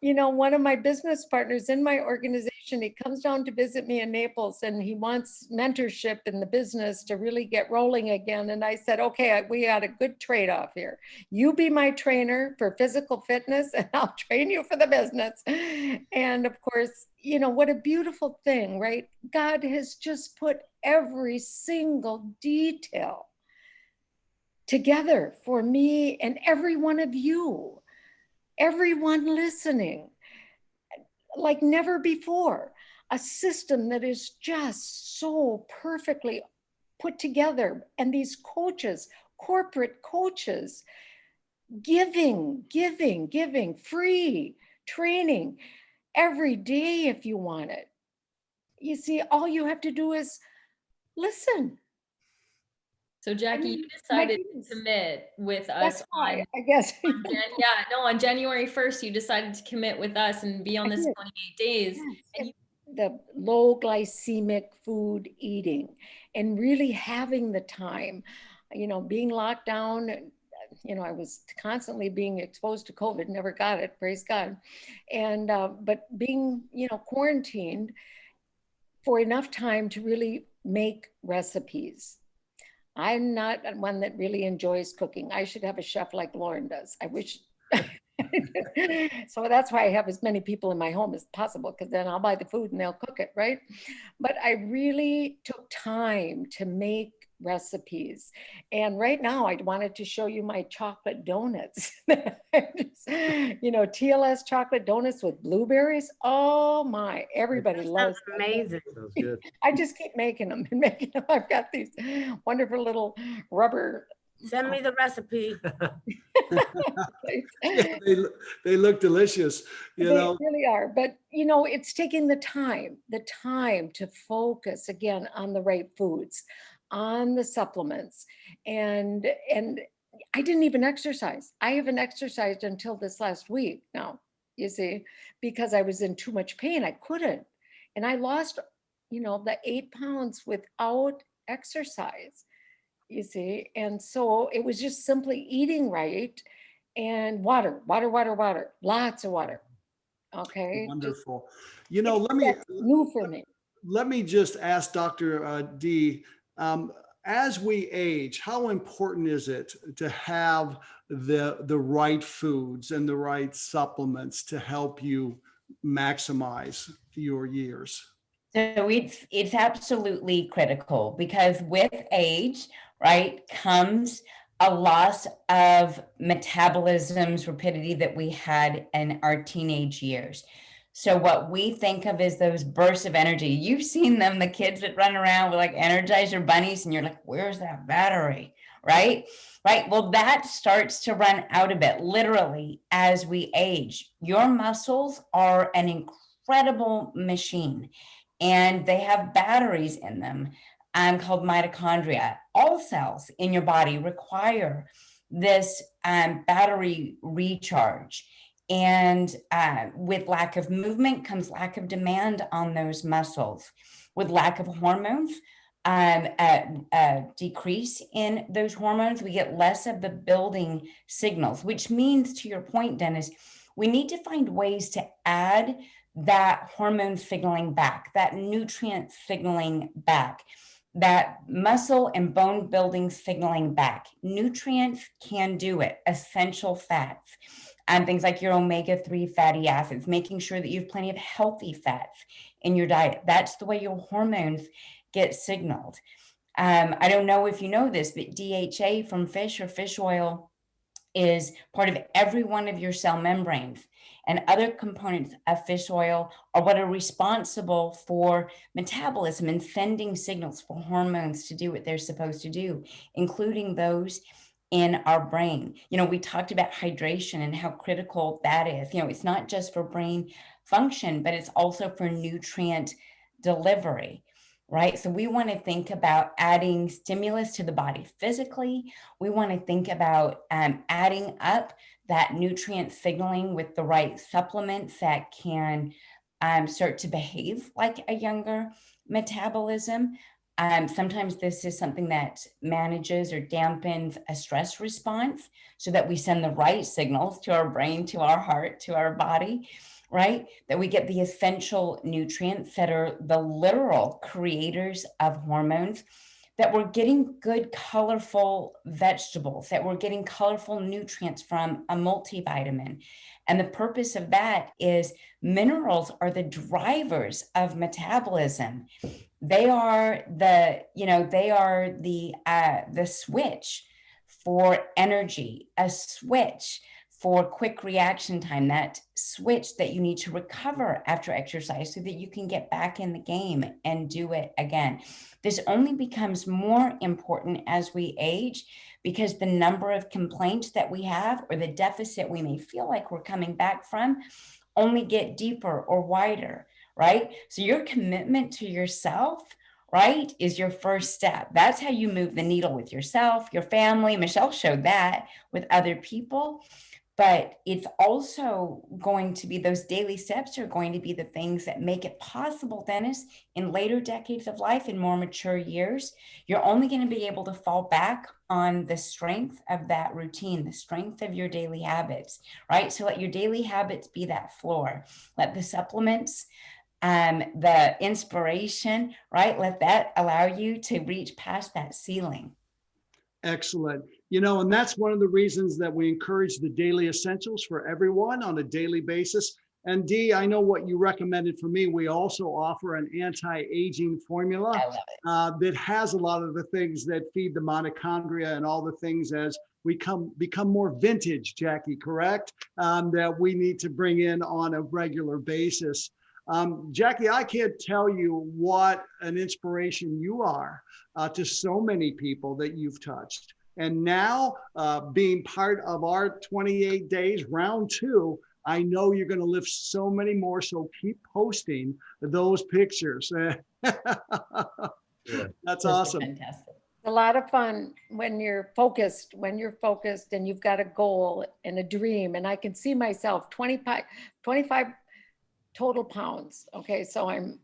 You know, one of my business partners in my organization, he comes down to visit me in Naples and he wants mentorship in the business to really get rolling again. And I said, okay, we got a good trade-off here. You be my trainer for physical fitness and I'll train you for the business. And of course, you know, what a beautiful thing, right? God has just put every single detail together for me and every one of you, everyone listening, like never before. A system that is just so perfectly put together. And these coaches, corporate coaches, giving, free training every day if you want it. You see, all you have to do is listen. So Jackie, you decided to commit with us on, I guess. On January 1st, you decided to commit with us and be on this 28 days. And the low glycemic food eating and really having the time, you know, being locked down, you know, I was constantly being exposed to COVID, never got it, praise God. And, but being, you know, quarantined for enough time to really make recipes. I'm not one that really enjoys cooking. I should have a chef like Lauren does. I wish. So that's why I have as many people in my home as possible, because then I'll buy the food and they'll cook it, right? But I really took time to make recipes. And right now I wanted to show you my chocolate donuts. You know, Tls Chocolate Donuts with blueberries. Oh my, everybody loves them. Amazing. Sounds good. I just keep making them and making them. I've got these wonderful little rubber Send me the recipe. Yeah, they look delicious, you They know. really are, but you know, it's taking the time to focus again on the right foods, on the supplements, and I didn't even exercise. I haven't exercised until this last week now, you see, because I was in too much pain. I couldn't. And I lost, you know, the 8 pounds without exercise, you see. And so it was just simply eating right and water, water, water, water, lots of water. Okay. Just Wonderful. You know, that's new for me. let me just ask Dr. D, as we age, how important is it to have the right foods and the right supplements to help you maximize your years? So it's absolutely critical because with age, right, comes a loss of metabolism's rapidity that we had in our teenage years. So what we think of is those bursts of energy. You've seen them, the kids that run around with like Energizer bunnies, and you're like, where's that battery? Right? Right. Well, that starts to run out a bit, literally, as we age. Your muscles are an incredible machine, and they have batteries in them called mitochondria. All cells in your body require this battery recharge. And with lack of movement comes lack of demand on those muscles. With lack of hormones, decrease in those hormones, we get less of the building signals, which means, to your point, Dennis, we need to find ways to add that hormone signaling back, that nutrient signaling back, that muscle and bone building signaling back. Nutrients can do it, essential fats, and things like your omega-3 fatty acids, making sure that you have plenty of healthy fats in your diet. That's the way your hormones get signaled. I don't know if you know this, but DHA from fish or fish oil is part of every one of your cell membranes. And other components of fish oil are what are responsible for metabolism and sending signals for hormones to do what they're supposed to do, including those in our brain. You know, we talked about hydration and how critical that is. You know, it's not just for brain function, but it's also for nutrient delivery. Right. So we want to think about adding stimulus to the body physically. We want to think about adding up that nutrient signaling with the right supplements that can start to behave like a younger metabolism. Sometimes this is something that manages or dampens a stress response so that we send the right signals to our brain, to our heart, to our body. Right? That we get the essential nutrients that are the literal creators of hormones, that we're getting good, colorful vegetables, that we're getting colorful nutrients from a multivitamin. And the purpose of that is minerals are the drivers of metabolism. They are the switch for energy, a switch for quick reaction time, that switch that you need to recover after exercise so that you can get back in the game and do it again. This only becomes more important as we age because the number of complaints that we have or the deficit we may feel like we're coming back from only get deeper or wider, right? So your commitment to yourself, right, is your first step. That's how you move the needle with yourself, your family. Michelle showed that with other people. But it's also going to be, those daily steps are going to be the things that make it possible, Dennis, in later decades of life, in more mature years. You're only going to be able to fall back on the strength of that routine, the strength of your daily habits, right? So let your daily habits be that floor. Let the supplements, the inspiration, right? Let that allow you to reach past that ceiling. Excellent. You know, and that's one of the reasons that we encourage the daily essentials for everyone on a daily basis. And Dee, I know what you recommended for me. We also offer an anti-aging formula that has a lot of the things that feed the mitochondria and all the things as we become more vintage, Jackie, correct? That we need to bring in on a regular basis. Jackie, I can't tell you what an inspiration you are to so many people that you've touched. And now being part of our 28 days, round 2, I know you're going to lift so many more. So keep posting those pictures. That's awesome. Fantastic. A lot of fun when you're focused and you've got a goal and a dream. And I can see myself 25 total pounds. Okay. So I'm,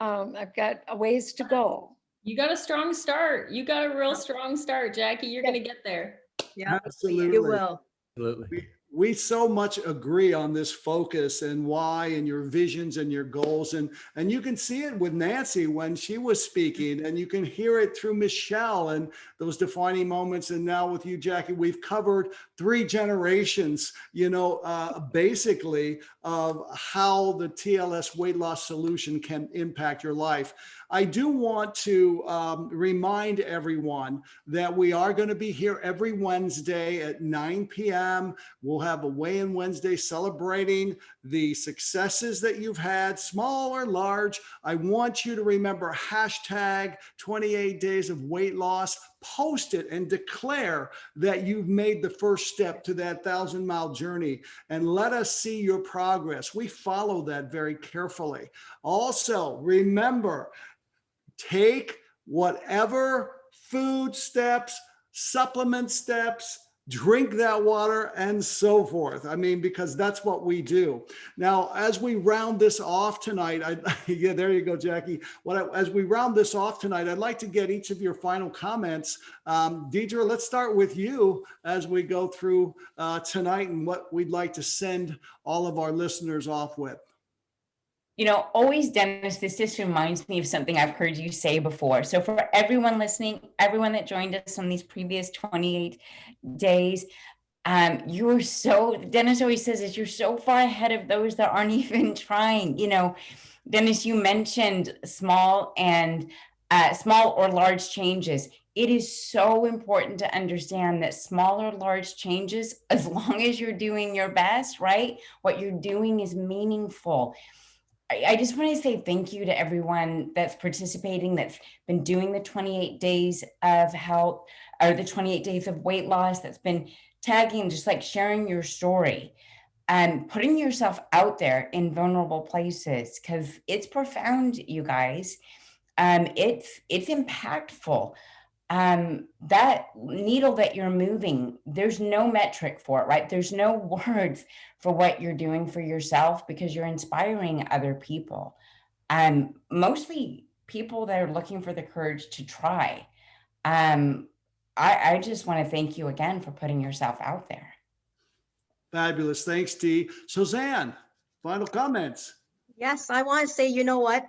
I've got a ways to go. You got a strong start. You got a real strong start, Jackie. You're going to get there. Yeah, Absolutely. you will. Absolutely. We so much agree on this focus and why and your visions and your goals. And you can see it with Nancy when she was speaking, and you can hear it through Michelle and those defining moments. And now with you, Jackie, we've covered 3 generations, basically of how the TLS weight loss solution can impact your life. I do want to remind everyone that we are going to be here every Wednesday at 9 p.m. We'll have a weigh-in Wednesday celebrating the successes that you've had, small or large. I want you to remember hashtag 28 days of weight loss. Post it and declare that you've made the first step to that 1,000-mile journey, and let us see your progress. We follow that very carefully. Also, remember, take whatever food steps, supplement steps, drink that water, and so forth. I mean, because that's what we do. Now, as we round this off tonight, yeah, there you go, Jackie. As we round this off tonight, I'd like to get each of your final comments. Deidre, let's start with you as we go through tonight and what we'd like to send all of our listeners off with. Always, Dennis, this just reminds me of something I've heard you say before. So for everyone listening, everyone that joined us on these previous 28 days, Dennis always says that you're so far ahead of those that aren't even trying. Dennis, you mentioned small or large changes. It is so important to understand that small or large changes, as long as you're doing your best, right? What you're doing is meaningful. I just want to say thank you to everyone that's participating, that's been doing the 28 days of health or the 28 days of weight loss, that's been tagging, just like sharing your story and putting yourself out there in vulnerable places, because it's profound, you guys. It's impactful. That needle that you're moving, there's no metric for it, right? There's no words for what you're doing for yourself, because you're inspiring other people. Mostly people that are looking for the courage to try. I just want to thank you again for putting yourself out there. Fabulous. Thanks, Dee. Suzanne, final comments. Yes, I want to say, you know what?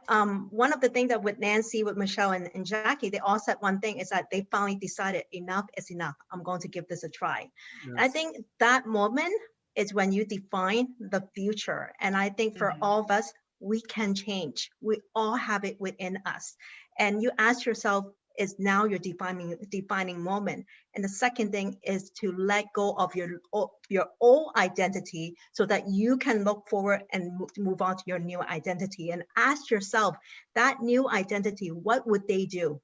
One of the things that with Nancy, with Michelle and Jackie, they all said one thing is that they finally decided enough is enough. I'm going to give this a try. Yes. I think that moment is when you define the future. And I think for all of us, we can change. We all have it within us. And you ask yourself, is now your defining moment. And the second thing is to let go of your old identity so that you can look forward and move on to your new identity, and ask yourself that new identity, what would they do?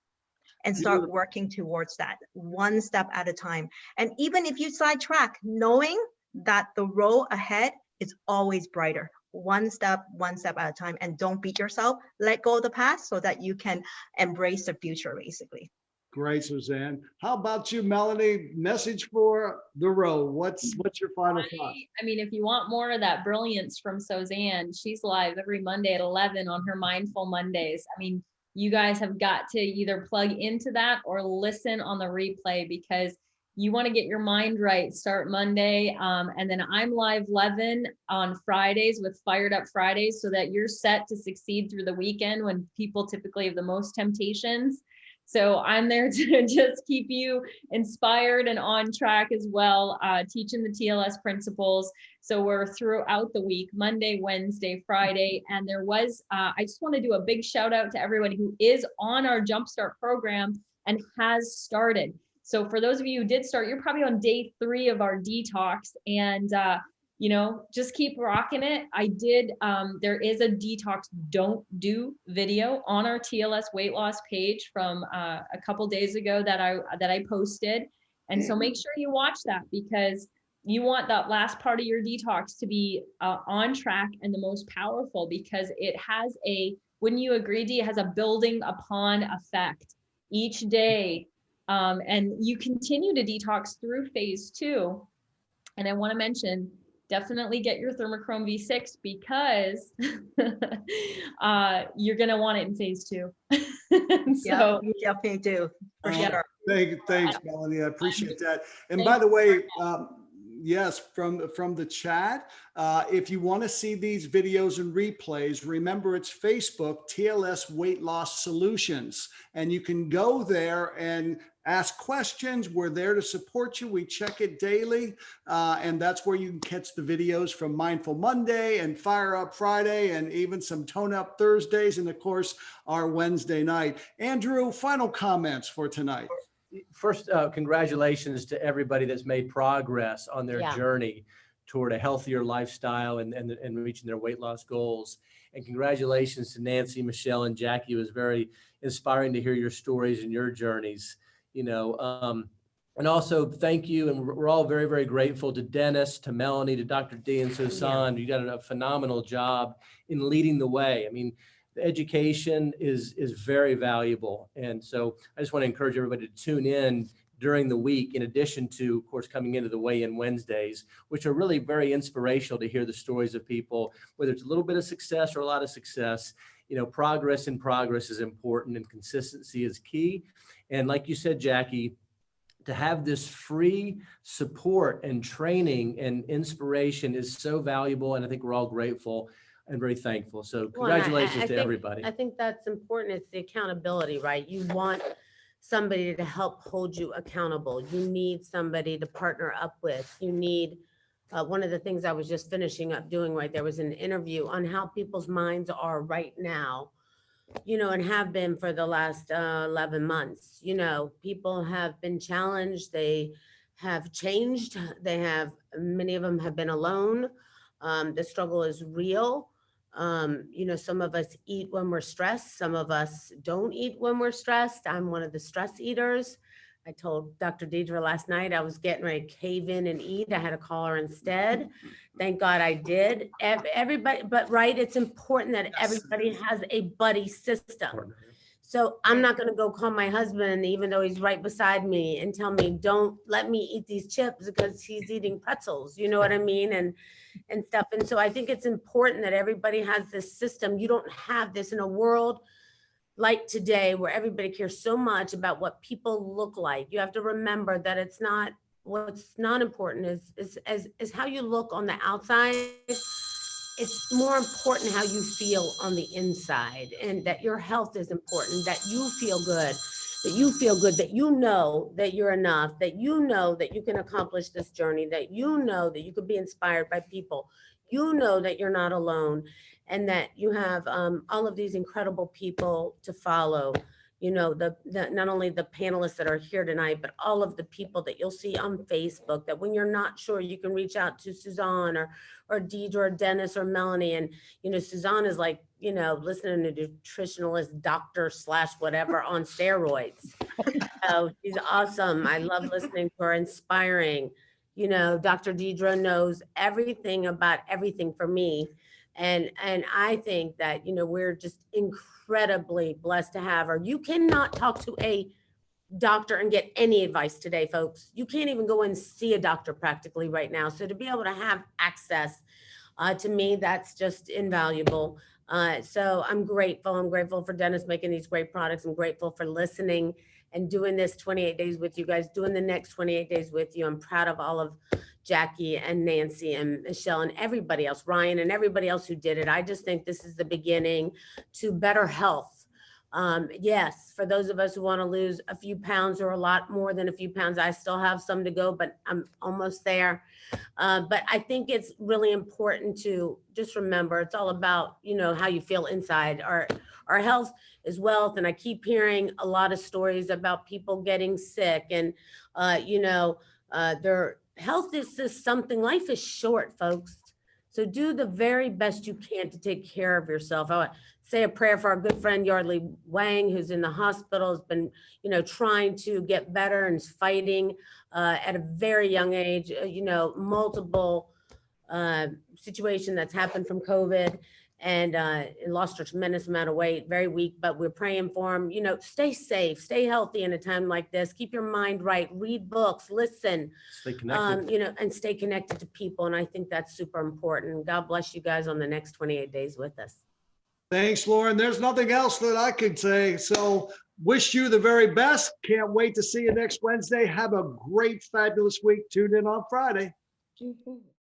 And start working towards that one step at a time. And even if you sidetrack, knowing that the road ahead is always brighter. One step at a time, and don't beat yourself. Let go of the past so that you can embrace the future, basically. Great, Suzanne. How about you, Melanie? Message for the road. What's your final thought? I mean, if you want more of that brilliance from Suzanne, she's live every Monday at 11 on her Mindful Mondays. I mean, you guys have got to either plug into that or listen on the replay, because you want to get your mind right. Start Monday. And then I'm live 11 on Fridays with Fired Up Fridays, so that you're set to succeed through the weekend when people typically have the most temptations. So I'm there to just keep you inspired and on track as well, teaching the TLS principles. So we're throughout the week, Monday, Wednesday, Friday. And there was, I just want to do a big shout out to everyone who is on our Jumpstart program and has started. So for those of you who did start, you're probably on day 3 of our detox. And you know, just keep rocking it. I did, there is a detox don't do video on our TLS weight loss page from a couple days ago that I posted. And so make sure you watch that, because you want that last part of your detox to be on track and the most powerful, because it has wouldn't you agree, Dee, it has a building upon effect each day. And you continue to detox through phase 2. And I want to mention, definitely get your Thermochrome V6, because you're going to want it in phase 2. Yeah, you definitely do, for sure. Thanks, Melanie. I appreciate that. And by the way, yes, from the chat, if you want to see these videos and replays, remember it's Facebook, TLS Weight Loss Solutions. And you can go there and ask questions. We're there to support you. We check it daily. And that's where you can catch the videos from Mindful Monday and Fire Up Friday, and even some Tone Up Thursdays, and of course, our Wednesday night. Andrew, final comments for tonight. First, congratulations to everybody that's made progress on their journey toward a healthier lifestyle and reaching their weight loss goals. And congratulations to Nancy, Michelle, and Jackie. It was very inspiring to hear your stories and your journeys, you know. And also thank you. And we're all very, very grateful to Dennis, to Melanie, to Dr. D and Susan. You did a phenomenal job in leading the way. I mean, the education is very valuable. And so I just want to encourage everybody to tune in during the week, in addition to, of course, coming into the Weigh-In Wednesdays, which are really very inspirational to hear the stories of people, whether it's a little bit of success or a lot of success. You know, progress is important, and consistency is key. And like you said, Jackie, to have this free support and training and inspiration is so valuable. And I think we're all grateful and very thankful. So congratulations to everybody. I think that's important. It's the accountability, right? You want somebody to help hold you accountable. You need somebody to partner up with. You need, one of the things I was just finishing up doing right there was an interview on how people's minds are right now, you know, and have been for the last 11 months. You know, people have been challenged. They have changed. Many of them have been alone. The struggle is real. You know, some of us eat when we're stressed. Some of us don't eat when we're stressed. I'm one of the stress eaters. I told Dr. Deidre last night I was getting ready to cave in and eat. I had to call her instead. Thank God I did. Everybody, but right, it's important that everybody has a buddy system. So I'm not going to go call my husband, even though he's right beside me, and tell me, don't let me eat these chips because he's eating pretzels. You know what I mean? And stuff. And so I think it's important that everybody has this system. You don't have this in a world like today where everybody cares so much about what people look like. You have to remember that it's not, what's not important is how you look on the outside. It's more important how you feel on the inside, and that your health is important, that you feel good, that you know that you're enough, that you know that you can accomplish this journey, that you know that you could be inspired by people, you know that you're not alone, and that you have all of these incredible people to follow. You know, the not only the panelists that are here tonight, but all of the people that you'll see on Facebook, that when you're not sure, you can reach out to Suzanne or Deidre or Dennis or Melanie. And, you know, Suzanne is like, you know, listening to nutritionalist doctor / whatever on steroids. So she's awesome. I love listening to her, inspiring. You know, Dr. Deidre knows everything about everything for me. And I think that, you know, we're just incredibly blessed to have her. You cannot talk to a doctor and get any advice today, folks. You can't even go and see a doctor practically right now. So to be able to have access, to me, that's just invaluable. So I'm grateful. I'm grateful for Dennis making these great products. I'm grateful for listening and doing this 28 days with you guys, doing the next 28 days with you. I'm proud of all of Jackie and Nancy and Michelle and everybody else, Ryan and everybody else who did it. I just think this is the beginning to better health. Yes, for those of us who want to lose a few pounds or a lot more than a few pounds, I still have some to go, but I'm almost there. But I think it's really important to just remember it's all about, you know, how you feel inside. Our health is wealth. And I keep hearing a lot of stories about people getting sick and, you know, health is just something, life is short, folks. So do the very best you can to take care of yourself. I want to say a prayer for our good friend Yardley Wang, who's in the hospital, has been, trying to get better and is fighting at a very young age, multiple situation that's happened from COVID, and lost a tremendous amount of weight, very weak, but we're praying for him. Stay safe, stay healthy in a time like this. Keep your mind right, read books, listen, Stay connected. and stay connected to people. And I think that's super important. God bless you guys on the next 28 days with us. Thanks, Lauren. There's nothing else that I could say. So wish you the very best. Can't wait to see you next Wednesday. Have a great, fabulous week. Tune in on Friday.